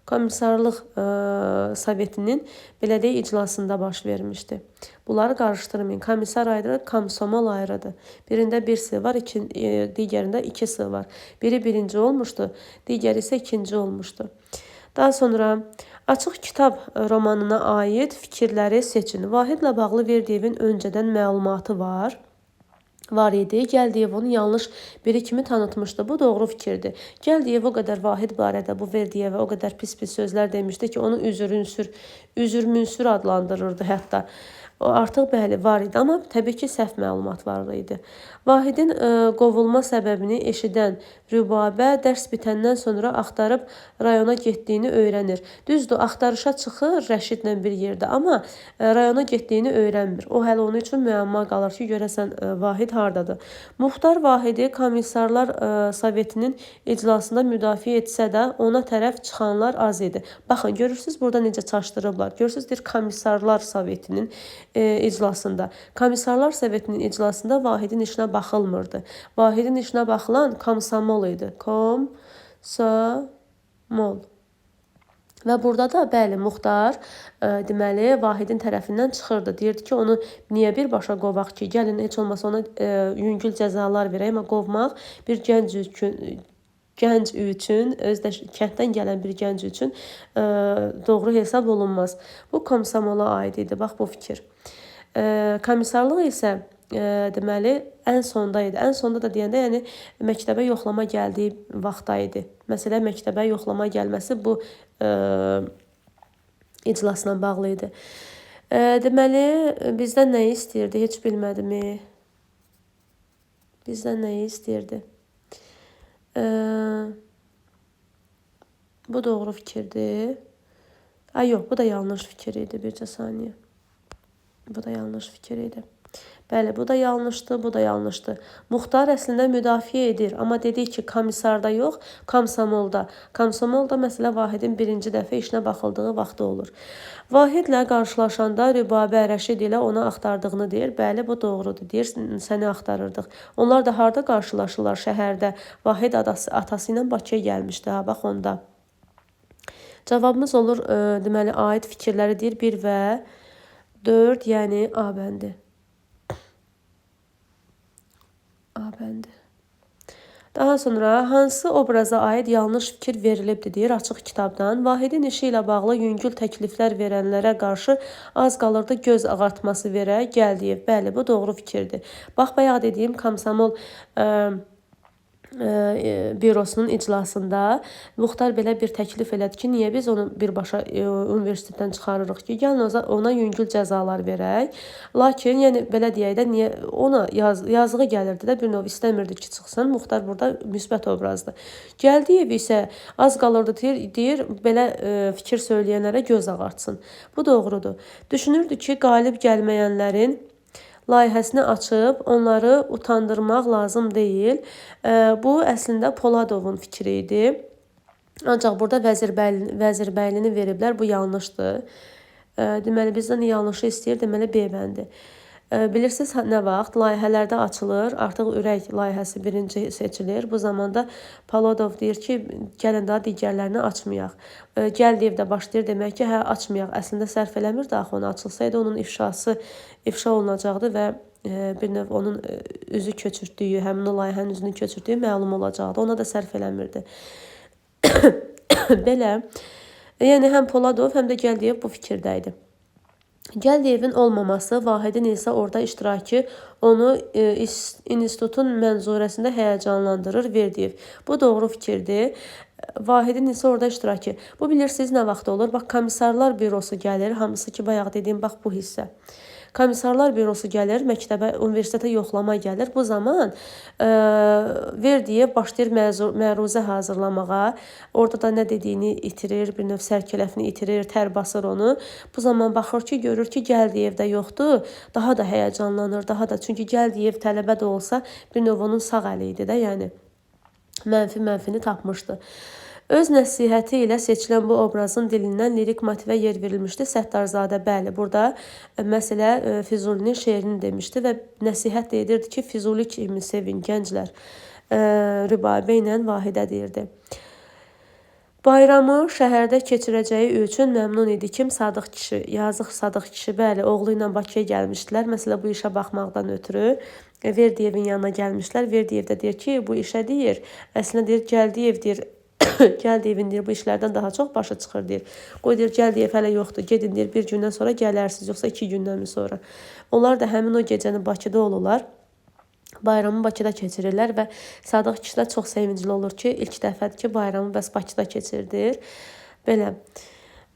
Komissarlıq Sovetinin belə deyək iclasında baş vermişdi. Bunları qarışdırmayın. Komissar ayrıdır, komsomol ayrıdır. Birində bir S var, digərində 2 S var. Biri birinci olmuşdu, digəri isə ikinci olmuşdu. Daha sonra Açıq Kitab romanına aid fikirləri seçin. Vahidlə bağlı Verdiyevin öncədən məlumatı var idi. Gəldiyev onu yanlış biri kimi tanıtmışdı. Bu doğru fikirdir. Gəldiyev o qədər Vahid barədə bu Verdiyevə o qədər pis sözlər demişdi ki, onu üzür-münsür adlandırırdı hətta. O artıq bəli var idi, amma təbii ki, səhv məlumat var idi. Vahidin qovulma səbəbini eşidən Rübabə dərs bitəndən sonra axtarıb rayona getdiyini öyrənir. Düzdür, axtarışa çıxır Rəşidlə bir yerdə, amma rayona getdiyini öyrənmir. O hələ onun üçün müəmma qalır ki, görəsən Vahid hardadır. Muxtar Vahidi Komissarlar Sovetinin iclasında müdafiə etsə də ona tərəf çıxanlar az idi. Baxın, görürsünüz burada necə çaşdırıblar. Görürsünüz, deyir Komissarlar Sovetinin iclasında. Komissarlar Sovetinin iclasında Vahidin işinə baxılmırdı. Vahidin işinə baxılan komsomol idi. Komsomol. Və burada da bəli Muxtar deməli Vahidin tərəfindən çıxırdı. Deyirdi ki, onu niyə birbaşa qovaq ki, gəlin heç olmasa ona yüngül cəzalar verək, amma qovmaq bir gənc üçün, özdə kənddən gələn bir gənc üçün doğru hesab olunmaz. Bu komsomola aid idi, bax bu fikir. Komissarlıq isə deməli ən sonda idi. Ən sonda da deyəndə, yəni məktəbə yoxlama gəldiyi vaxtda idi. Məsələn, məktəbə yoxlama gəlməsi bu iclasla bağlı idi. Deməli, bizdən nəyi istəyirdi? Heç bilmədim. Bizdən nəyi istəyirdi? Bu doğru fikirdir. Yox, bu da yanlış fikir idi. Bircə saniyə. Bu da yanlış fikir idi. Bəli, bu da yanlışdır, bu da yanlışdır. Muxtar əslində müdafiə edir, amma dedik ki, komissarda yox, komsomolda. Komsomolda məsələ Vahidin birinci dəfə işinə baxıldığı vaxtda olur. Vahidlə qarşılaşanda Rübabə Rəşid ilə onu axtardığını deyir. Bəli, bu doğrudur. Deyir, səni axtarırdıq. Onlar da harda qarşılaşırlar? Şəhərdə. Vahid atası ilə Bakıya gəlmişdi. Bax onda. Cavabımız olur, deməli, aid fikirləri deyir 1 və 4, yəni A bəndi. Daha sonra hansı obraza aid yanlış fikir verilibdir deyir Açıq Kitabdan. Vahidin işi ilə bağlı yüngül təkliflər verənlərə qarşı az qalırdı göz ağartması verə Gəldiyev. Bəli, bu doğru fikirdir. Bax, bayaq dediyim komsomol bürosunun iclasında Muxtar belə bir təklif elədi ki, niyə biz onu birbaşa universitetdən çıxarırıq ki, gəlin ona yüngül cəzalar verək. Lakin, yəni belə deyək də, niyə ona yazığı gəlirdi də, bir növ istəmirdi ki, çıxsın. Muxtar burada müsbət obrazdır. Gəldiyev isə az qalırdı deyir, belə fikir söyləyənlərə göz ağartsın. Bu doğrudur. Düşünürdü ki, qalib gəlməyənlərin layihəsini açıb onları utandırmaq lazım deyil. Bu əslində Poladovun fikri idi. Ancaq burada Vəzirbəylini veriblər. Bu yanlışdır. Deməli, bizdən yanlışı istəyir. Deməli, B bəndi. Bilirsiniz nə vaxt layihələrdə açılır, artıq ürək layihəsi birinci seçilir. Bu zamanda Polodov deyir ki, gəlin daha digərlərini açmayaq. Gəldiyev də başlayır demək ki, hə açmayaq. Əslində sərf eləmirdi axı onu, açılsaydı onun ifşa olunacaqdı və bir növ onun üzü köçürtdüyü, həmin o layihənin üzünü köçürtdüyü məlum olacaqdı. Ona da sərf eləmirdi. Belə, yəni həm Polodov, həm də Gəldiyev bu fikirdə idi. Gəldiyevin olmaması, Vahidin isə orada iştirakı onu institutun mənzurəsində həyəcanlandırır, Verdiyev. Bu doğru fikirdir. Vahidin isə orada iştirakı. Bu bilirsiniz nə vaxt olur? Bax, komissarlar bürosu gəlir, hamısı ki, bayaq dediyim, bax bu hissə. Komissarlar bürosu gəlir, məktəbə, universitetə yoxlama gəlir. Bu zaman Verdiyev başlayır məruzə hazırlamağa. Orada da nə dediyini itirir, bir növ sərkələfini itirir, tər basır onu. Bu zaman baxır ki, görür ki, Gəldiyev də yoxdur. Daha da həyəcanlanır, daha da. Çünki Gəldiyev tələbə də olsa bir növ onun sağ əli idi də, yəni mənfini tapmışdı. Öz nəsihəti ilə seçilən bu obrazın dilindən lirik motivə yer verilmişdi. Səttarzadə, bəli, burada məsələ Füzulinin şeirini demişdi və nəsihət də edirdi ki, Füzuli kimi sevin, gənclər. Rübaibə ilə Vahidə deyirdi. Bayramı şəhərdə keçirəcəyi üçün məmnun idi kim? Sadıq kişi, yazıq Sadıq kişi, bəli, oğlu ilə Bakıya gəlmişdilər. Məsələ bu işə baxmaqdan ötürü Verdiyevin yanına gəlmişlər. Verdiyev də deyir ki, bu işə deyir, əslində deyir, Gəldiyev deyir, Gəldiyevin deyir, bu işlərdən daha çox başı çıxır deyir. Qoy deyir, Gəldiyev hələ yoxdur, gedin deyir, bir gündən sonra gələrsiniz, yoxsa 2 gündən sonra. Onlar da həmin o gecəni Bakıda olurlar. Bayramı Bakıda keçirirlər və Sadıq kişi də çox sevincli olur ki, ilk dəfədir ki, bayramı bəs Bakıda keçirdir. Belə.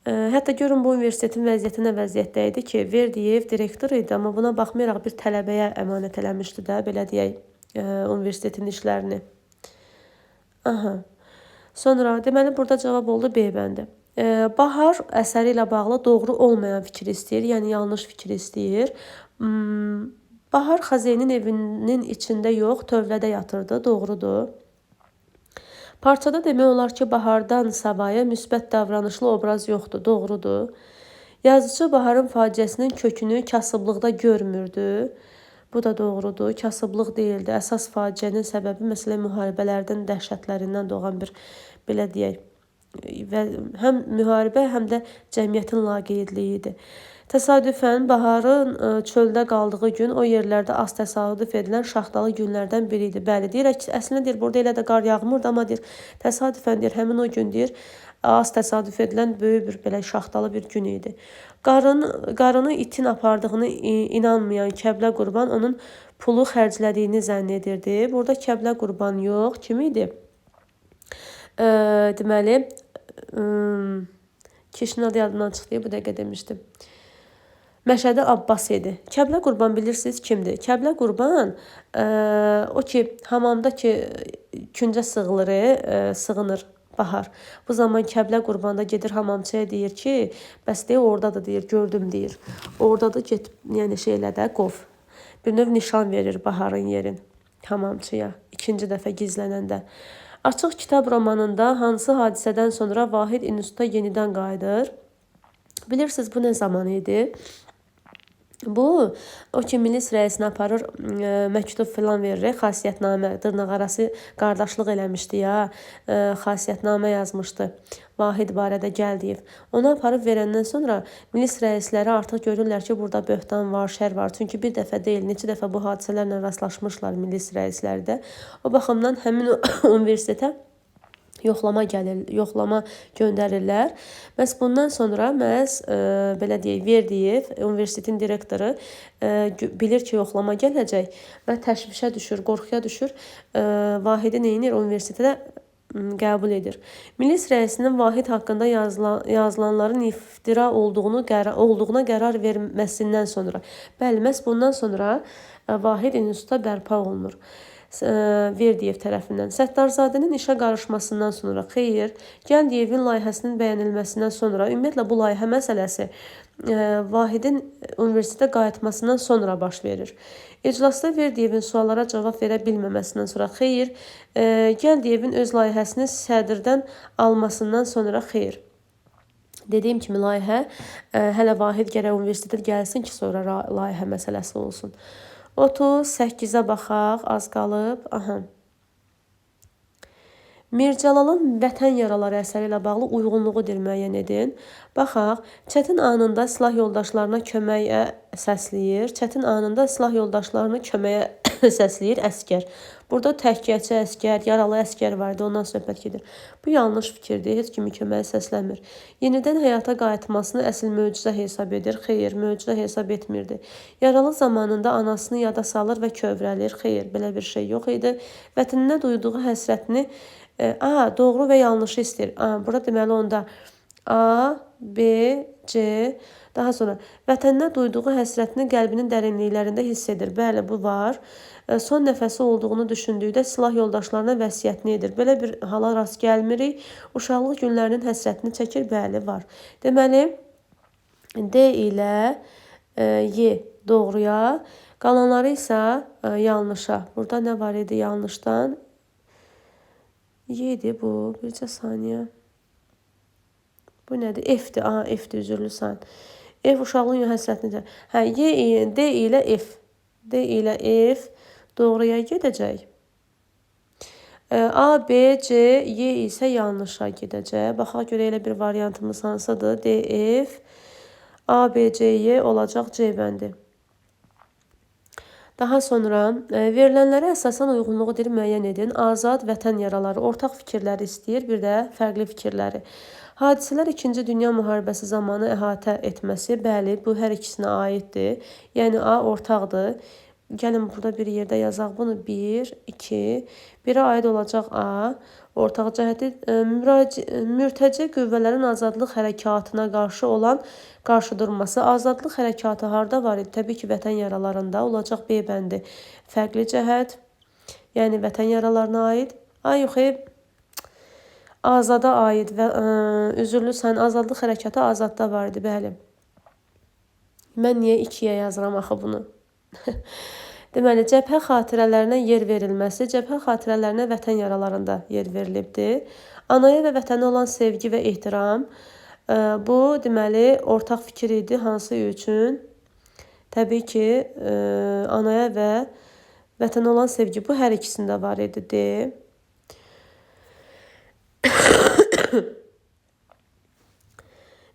Hətta görün bu universitetin vəziyyəti nə vəziyyətdə idi ki, Verdiyev direktor idi, amma buna baxmayaraq bir tələbəyə əmanət eləmişdi də, belə deyək, universitetin işlərini. Aha. Sonra deməli burada cavab oldu B bəndi. Bahar əsəri ilə bağlı doğru olmayan fikir istəyir, yəni yanlış fikir istəyir. Bahar Xazeynin evinin içində yox, tövlədə yatırdı, doğrudur. Parçada demək olar ki, Bahardan savayı müsbət davranışlı obraz yoxdur, doğrudur. Yazıcı Baharın faciəsinin kökünü kasıblıqda görmürdü. Bu da doğrudur. Kasıblıq deyildi. Əsas faciənin səbəbi məsələ müharibələrdən, dəhşətlərindən doğan bir, belə deyək, və həm müharibə, həm də cəmiyyətin laqeydliyi idi. Təsadüfən Baharın çöldə qaldığı gün o yerlərdə az təsadüf edilən şaxtalı günlərdən biri idi. Bəli, deyir, əslində deyir, burada elə də qar yağmırdı, amma deyir, təsadüfən deyir, həmin o gün deyir, az təsadüf edilən böyük bir belə şaxtalı bir gün idi. Qarını itin apardığını inanmayan Kəblə Qurban onun pulu xərclədiyini zənn edirdi. Burada Kəblə Qurban yox, kim idi? Deməli, kişinin adı yadımdan çıxdı, bu dəqiqə demişdim. Məşədi Abbas idi. Kəblə Qurban bilirsiniz kimdir? Kəblə Qurban o ki, hamamda ki, küncə sığınır Bahar. Bu zaman Kəblə Qurban da gedir hamamçıya deyir ki, bəs deyir, oradadır deyir, gördüm deyir. Oradadır, get, yəni şeylə də qov. Bir növ nişan verir Baharın yerin hamamçıya, ikinci dəfə gizlənəndə. Açıq kitab romanında hansı hadisədən sonra Vahid instituta yenidən qayıdır? Bilirsiniz, bu nə zaman idi? Bu, o ki, milis rəisinə aparır, məktub filan verir, xasiyyətnamə, dırnaqarası qardaşlıq eləmişdi ya, xasiyyətnamə yazmışdı Vahid barədə Gəldiyev. Onu aparıb verəndən sonra milis rəisləri artıq görürlər ki, burada böhtan var, şər var. Çünki bir dəfə deyil, neçə dəfə bu hadisələrlə rastlaşmışlar milis rəisləri də. O baxımdan həmin universitetə yoxlama göndərirlər. Məhz bundan sonra belə deyək, Verdiyev, universitetin direktoru bilir ki, yoxlama gələcək və təşvişə düşür, qorxuya düşür. Vahidi neynir? Universitetə qəbul edir. Milis rəisinin Vahid haqqında yazılanların iftira olduğuna qərar verməsindən sonra. Bəli, məhz bundan sonra Vahid instituta bərpa olunur. Verdiyev tərəfindən. Səttarzadənin işə qarışmasından sonra, xeyr, Gəldiyevin layihəsinin bəyənilməsindən sonra, ümumiyyətlə bu layihə məsələsi Vahidin universitetə qayıtmasından sonra baş verir. İclasda Verdiyevin suallara cavab verə bilməməsindən sonra, xeyr, Gəldiyevin öz layihəsini sədrdən almasından sonra, xeyr. Dediyim kimi layihə hələ Vahid gərək universitetə gəlsin ki, sonra layihə məsələsi olsun. 38-ə baxaq, az qalıb. Aha. Mircəlalın Vətən Yaraları əsəri ilə bağlı uyğunluğu müəyyən edin. Baxaq, çətin anında silah yoldaşlarına köməyə səsləyir. Çətin anında silah yoldaşlarını köməyə səsləyir əsgər. Burada təhkiyəçi əsgər, yaralı əsgər vardı, ondan söhbət gedir. Bu yanlış fikirdir, heç kimi köməyə səsləmir. Yenidən həyata qayıtmasını əsl möcüzə hesab edir. Xeyr, möcüzə hesab etmirdi. Yaralı zamanında anasını yada salır və kövrəlir. Xeyr, belə bir şey yox idi. Vətəninə duyduğu həsrətini doğru və yanlışı istəyir. Burada deməli onda A, B, C, daha sonra vətəninə duyduğu həsrətini qəlbinin dərinliklərində hiss edir. Bəli, bu var. Son nəfəsi olduğunu düşündükdə silah yoldaşlarına vəsiyyətini edir. Belə bir hala rast gəlmirik. Uşaqlıq günlərinin həsrətini çəkir. Bəli, var. Deməli, D ilə Y doğruya, qalanları isə yanlışa. Burada nə var idi yanlışdan? Y-dir bu. Bircə saniyə. Bu nədir? F-dir. F-dir, üzürlüsən. F uşaqlığın həsrətinidir. D ilə F. D ilə F doğruya gedəcək. A, B, C, Y isə yanlışa gedəcək. Baxaq görə elə bir variantımız hansıdır? D, F, A, B, C, Y olacaq C bəndi. Daha sonra verilənlərə əsasən uyğunluğu müəyyən edin. Azad vətən yaraları ortaq fikirləri istəyir, bir də fərqli fikirləri. Hadisələr 2-ci Dünya müharibəsi zamanı əhatə etməsi, bəli, bu hər ikisinə aiddir. Yəni A ortaqdır. Gəlin burada bir yerdə yazaq bunu. 1, 2, birə aid olacaq A. Ortaq cəhəti mürtəci qüvvələrin azadlıq hərəkatına qarşı olan qarşıdurması. Azadlıq hərəkatı harda var idi? Təbii ki, vətən yaralarında olacaq B bəndi. Fərqli cəhət, yəni vətən yaralarına aid. Yox, azada aid və üzürlüsən, azadlıq hərəkatı azadda var idi, bəli. Mən niyə 2-yə yazıram axı bunu? Deməli, cəbhə xatirələrinə yer verilməsi, cəbhə xatirələrinə vətən yaralarında yer verilibdir. Anaya və vətənə olan sevgi və ehtiram, bu, deməli, ortaq fikir idi. Hansı üçün? Təbii ki, anaya və vətənə olan sevgi, bu hər ikisində var idi, deyil.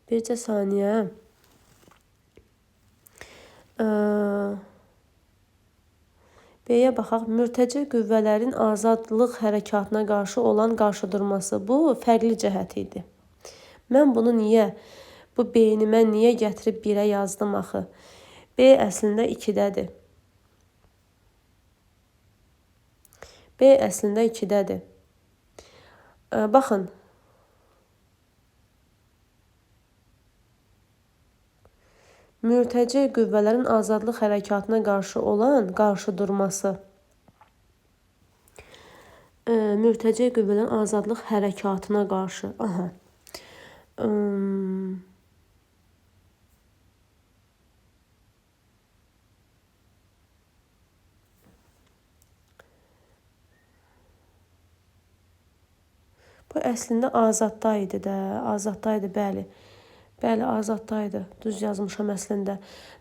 Bircə saniyə. B-yə baxaq. Mürtəci qüvvələrin azadlıq hərəkatına qarşı olan qarşıdurması. Bu, fərqli cəhət idi. Mən bunu niyə, bu B-ni mən niyə gətirib 1-ə yazdım axı? B əslində 2-dədir. B əslində 2-dədir. Baxın. Mürtəci qüvvələrin azadlıq hərəkatına qarşı olan qarşıdurması. Mürtəci qüvvələrin azadlıq hərəkatına qarşı. Aha. Bu əslində azaddaydı da, azaddaydı, bəli. Bəli, azaddaydı. Düz yazmışam əslində.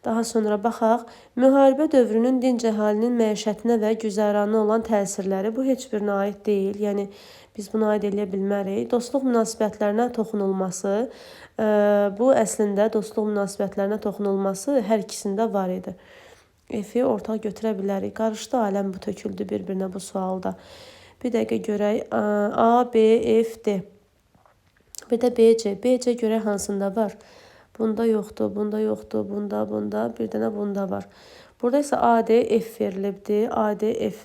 Daha sonra baxaq. Müharibə dövrünün dinc əhalinin məişətinə və güzəranına olan təsirləri. Bu, heç birinə aid deyil. Yəni, biz buna aid eləyə bilmərik. Dostluq münasibətlərinə toxunulması. Bu, əslində, dostluq münasibətlərinə toxunulması hər ikisində var idi. F-i ortaq götürə bilərik. Qarışdı aləm, bu töküldü bir-birinə bu sualda. Bir dəqiqə görək. A, B, F, D. Bir də BC. BC görək hansında var. Bunda yoxdur, bunda yoxdur, bunda, bir dənə bunda var. Burada isə AD, F verilibdir. AD, F.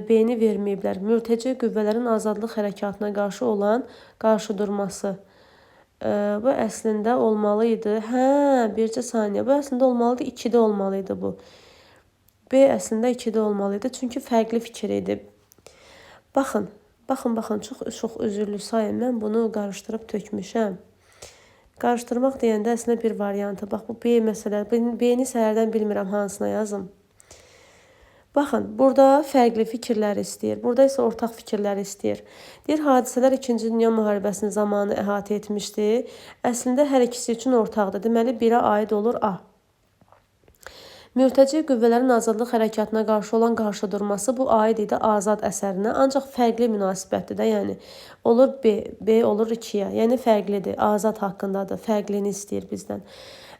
B-ni verməyiblər. Mürtəci qüvvələrin azadlıq hərəkatına qarşı olan qarşıdurması. Bu əslində olmalı idi. Bircə saniyə. Bu əslində olmalı idi. 2-də olmalı idi bu. B əslində 2-də olmalı idi. Çünki fərqli fikir idi. Baxın. Baxın, çox üzürlü sayın. Mən bunu qarışdırıb tökmüşəm. Qarışdırmaq deyəndə əslində bir variantı. Bax, bu B məsələ. B-ni səhərdən bilmirəm hansına yazım. Baxın, burada fərqli fikirlər istəyir. Burada isə ortaq fikirlər istəyir. Deyir, hadisələr 2-ci Dünya müharibəsinin zamanı əhatə etmişdi. Əslində hər ikisi üçün ortaqdır. Deməli, birə aid olur A. Mürtəci qüvvələrin azadlıq hərəkatına qarşı olan qarşıdurması bu aid idi Azad əsərinə, ancaq fərqli münasibətdir də, yəni olur B, B olur 2-yə, yəni fərqlidir, Azad haqqındadır, fərqlini istəyir bizdən.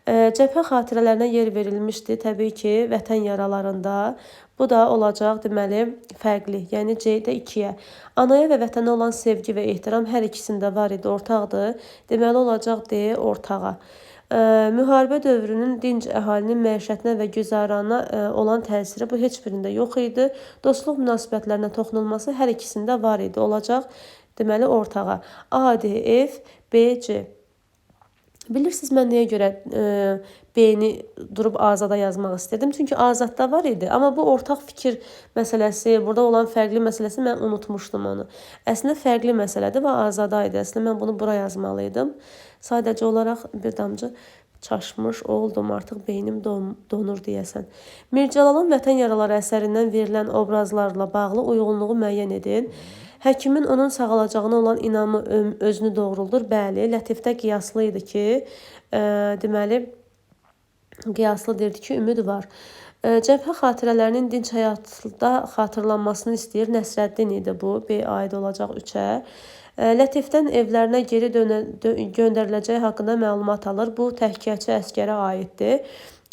Cəbhə xatirələrinə yer verilmişdi, təbii ki, vətən yaralarında. Bu da olacaq, deməli, fərqli, yəni C-də 2-yə. Anaya və vətənə olan sevgi və ehtiram hər ikisində var idi, ortaqdır. Deməli, olacaq D, ortağa. Müharibə dövrünün dinc əhalinin məişətinə və güzarana olan təsiri bu heç birində yox idi. Dostluq münasibətlərinə toxunulması hər ikisində var idi. Olacaq, deməli, ortağa. A, D, F, B, C. Bilirsiniz, mən nəyə görə B-ni durub Azada yazmaq istedim? Çünki Azadda var idi. Amma bu ortaq fikir məsələsi, burada olan fərqli məsələsi mən unutmuşdum onu. Əslində fərqli məsələdir və Azada idi. Əslində mən bunu bura yazmalıydım. Sadəcə olaraq bir damcı çaşmış oldum. Artıq beynim donur deyəsən. Mircəlalın Vətən Yaraları əsərindən verilən obrazlarla bağlı uyğunluğu müəyyən edin. Həkimin onun sağalacağına olan inamı özünü doğruldur. Bəli, Lətifdə qiyaslı idi ki, deməli, qiyaslı deyirdi ki, ümid var. Cəbhə xatirələrinin dinc həyatda xatırlanmasını istəyir. Nəsrəddin idi bu. B aid olacaq 3-ə. Lətifdən evlərinə geri göndəriləcəyi haqqında məlumat alır. Bu, təhkiyəçi əskərə aiddir.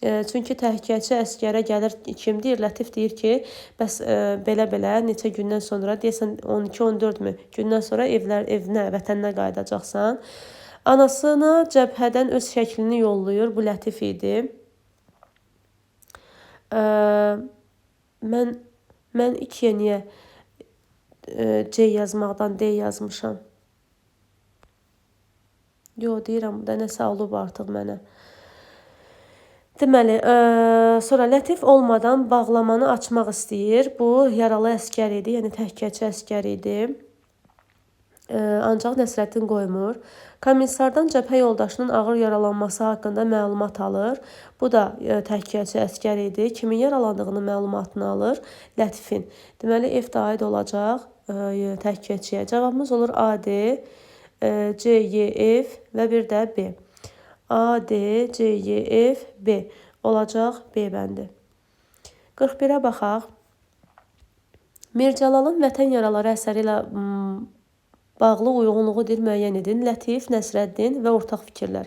Çünki təhkiyəçi əskərə gəlir, kim deyir? Lətif deyir ki, bəs belə-belə neçə gündən sonra, deyəsən 12-14 gündən sonra evinə, vətəninə qayıdacaqsan. Anasına cəbhədən öz şəklini yollayır. Bu Lətif idi. Mən 2-yə niyə C yazmaqdan D yazmışam? Yox, deyirəm, bu da nəsə olub artıq mənə. Deməli, sonra Lətif olmadan bağlamanı açmaq istəyir. Bu, yaralı əskər idi, yəni təhkiyəçi əskər idi. Ancaq Nəsrəddin qoymur. Komissardan cəbhə yoldaşının ağır yaralanması haqqında məlumat alır. Bu da təhkiyəçi əskər idi. Kimin yaralandığını məlumatını alır? Lətifin. Deməli, F də aid olacaq təhkiyəçiyə. Cavabımız olur A, D, C, Y, F və bir də B. A, D, C, Y, F, B. Olacaq B bəndi. 41-ə baxaq. Mircəlalın Vətən Yaraları əsəri ilə bağlı uyğunluğu müəyyən edin. Lətif, Nəsrəddin və ortaq fikirlər.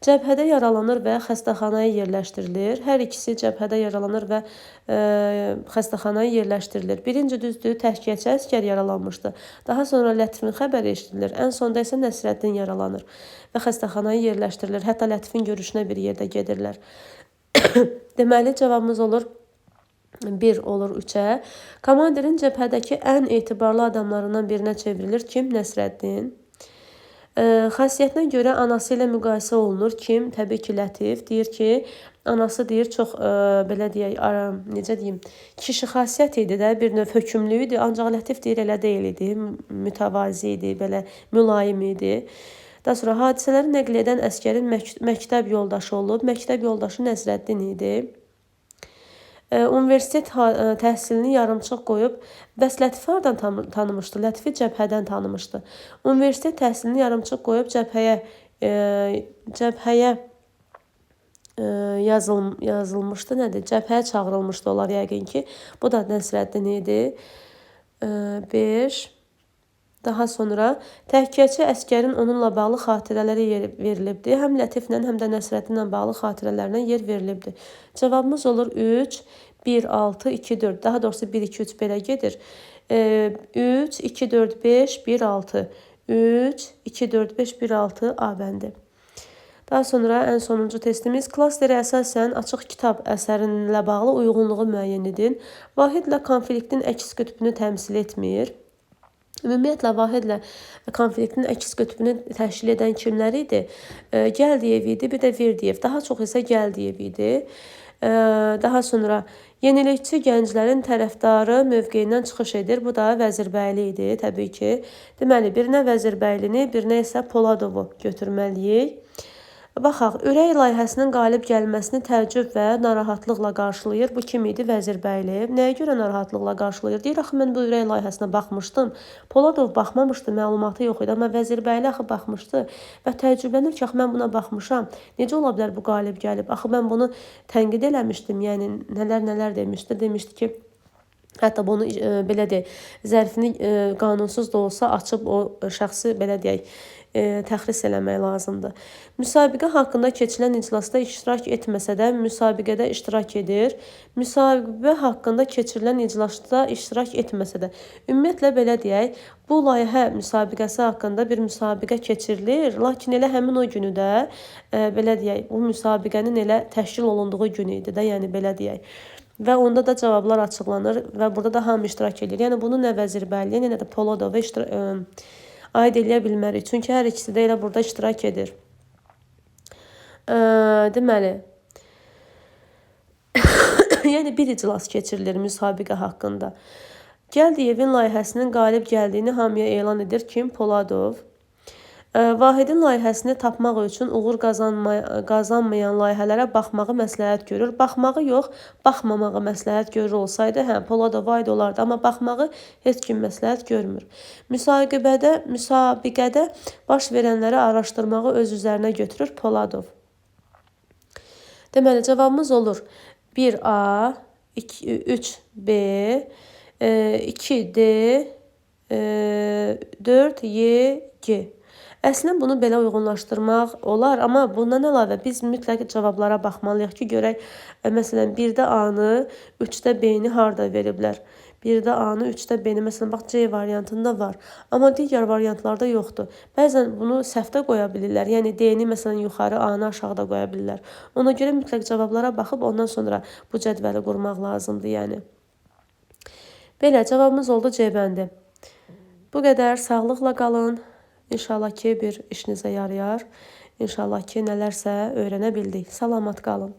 Cəbhədə yaralanır və xəstəxanaya yerləşdirilir. Hər ikisi cəbhədə yaralanır və xəstəxanaya yerləşdirilir. Birinci düzdür, təhkiyəçi əskər yaralanmışdı. Daha sonra Lətifin xəbəri eşidilir. Ən sonda isə Nəsrəddin yaralanır və xəstəxanaya yerləşdirilir. Hətta Lətifin görüşünə bir yerdə gedirlər. Deməli, cavabımız olur 1 olur 3-ə. Komandirin cəbhədəki ən etibarlı adamlarından birinə çevrilir. Kim? Nəsrəddin. Xasiyyətinə görə anası ilə müqayisə olunur. Kim? Təbii ki, Lətif. Deyir ki, anası deyir çox, belə deyək, necə deyim, kişi xasiyyət idi də, bir növ hökümlü idi. Ancaq Lətif deyir, elə deyil idi, mütəvazi idi, belə mülayim idi. Daha sonra hadisələri nəql edən əskərin məktəb yoldaşı olub. Məktəb yoldaşı Nəsrəddin idi. Universitet təhsilini yarımçıq qoyub, bəs Lətifi hardan tanımışdı? Lətifi cəbhədən tanımışdı. Universitet təhsilini yarımçıq qoyub cəbhəyə yazılmışdı, nədir? Cəbhəyə çağırılmışdı onlar yəqin ki. Bu da Nəsrəddin idi. 5. Daha sonra təhkiyəçi əskərin onunla bağlı xatirələri verilibdi. Həm Lətiflə, həm də Nəsrəddinlə bağlı xatirələrinə yer verilibdi. Cavabımız olur 3, 1, 6, 2, 4. Daha doğrusu 1, 2, 3 belə gedir. 3, 2, 4, 5, 1, 6. 3, 2, 4, 5, 1, 6 A bəndi. Daha sonra ən sonuncu testimiz. Klasteri əsasən açıq kitab əsərinlə bağlı uyğunluğu müəyyən edin. Vahidlə konfliktin əks qütbünü təmsil etmir. Ümumiyyətlə, Vahidlə konfliktin əks qütbünü təşkil edən kimlər idi? Gəldiyev idi, bir də Verdiyev. Daha çox isə Gəldiyev idi. Daha sonra yenilikçi gənclərin tərəfdarı mövqeyindən çıxış edir. Bu da Vəzirbəyli idi, təbii ki. Deməli, birinə Vəzirbəylini, birinə isə Poladovu götürməliyik. Baxaq, ürək layihəsinin qalib gəlməsini təəccüb və narahatlıqla qarşılayır. Bu kim idi? Vəzirbəyli. Nəyə görə narahatlıqla qarşılayır? Deyir, axı mən bu ürək layihəsinə baxmışdım. Poladov baxmamışdı, məlumatı yox idi, amma Vəzirbəyli axı baxmışdı və təəccüblənir ki, axı mən buna baxmışam. Necə ola bilər bu qalib gəlib? Axı mən bunu tənqid eləmişdim, yəni nələr demişdi. Demişdi ki, hətta bunu belə deyək, zərfini qanunsuz da olsa açıb o şəxsi belə deyək, təxris eləmək lazımdır. Müsabiqə haqqında keçirilən iclasda iştirak etməsə də müsabiqədə iştirak edir. Müsahibə haqqında keçirilən iclasda iştirak etməsə də. Ümumiyyətlə belə deyək, bu layihə müsabiqəsi haqqında bir müsabiqə keçirilir, lakin elə həmin o günü də belə deyək, bu müsabiqənin elə təşkil olunduğu gün idi də, yəni belə deyək. Və onda da cavablar açıqlanır və burada da hamı iştirak edir. Yəni bunu nə Vəzirbəyliyə, nə də Poladova aid eləyə bilmərik. Çünki hər ikisi də elə burada iştirak edir. Deməli, yəni bir iclas keçirilir müsabiqə haqqında. Gəldiyevin layihəsinin qalib gəldiyini hamıya elan edir kim? Poladov. Vahidin layihəsini tapmaq üçün uğur qazanmayan layihələrə baxmağı məsləhət görür. Baxmağı yox, baxmamağı məsləhət görür olsaydı, hə, Poladov aid olardı, amma baxmağı heç kim məsləhət görmür. Müsabiqədə baş verənləri araşdırmağı öz üzərinə götürür Poladov. Deməli, cavabımız olur 1A, 3B, 2D, 4YG. Əslində bunu belə uyğunlaşdırmaq olar, amma bundan əlavə biz mütləq cavablara baxmalıyıq ki, görək, məsələn, 1-də A-nı, 3-də B-ni harda veriblər. 1-də A-nı, 3-də B-ni, məsələn, bax, C variantında var, amma digər variantlarda yoxdur. Bəzən bunu səhvdə qoya bilirlər, yəni D-ni, məsələn, yuxarı, A-nı aşağıda qoya bilirlər. Ona görə mütləq cavablara baxıb, ondan sonra bu cədvəli qurmaq lazımdır, yəni. Belə, cavabımız oldu C bəndi. Bu qədər, sağlıqla qalın. İnşallah ki, bir işinizə yarayar. İnşallah ki, nələrsə öyrənə bildik. Salamat qalın.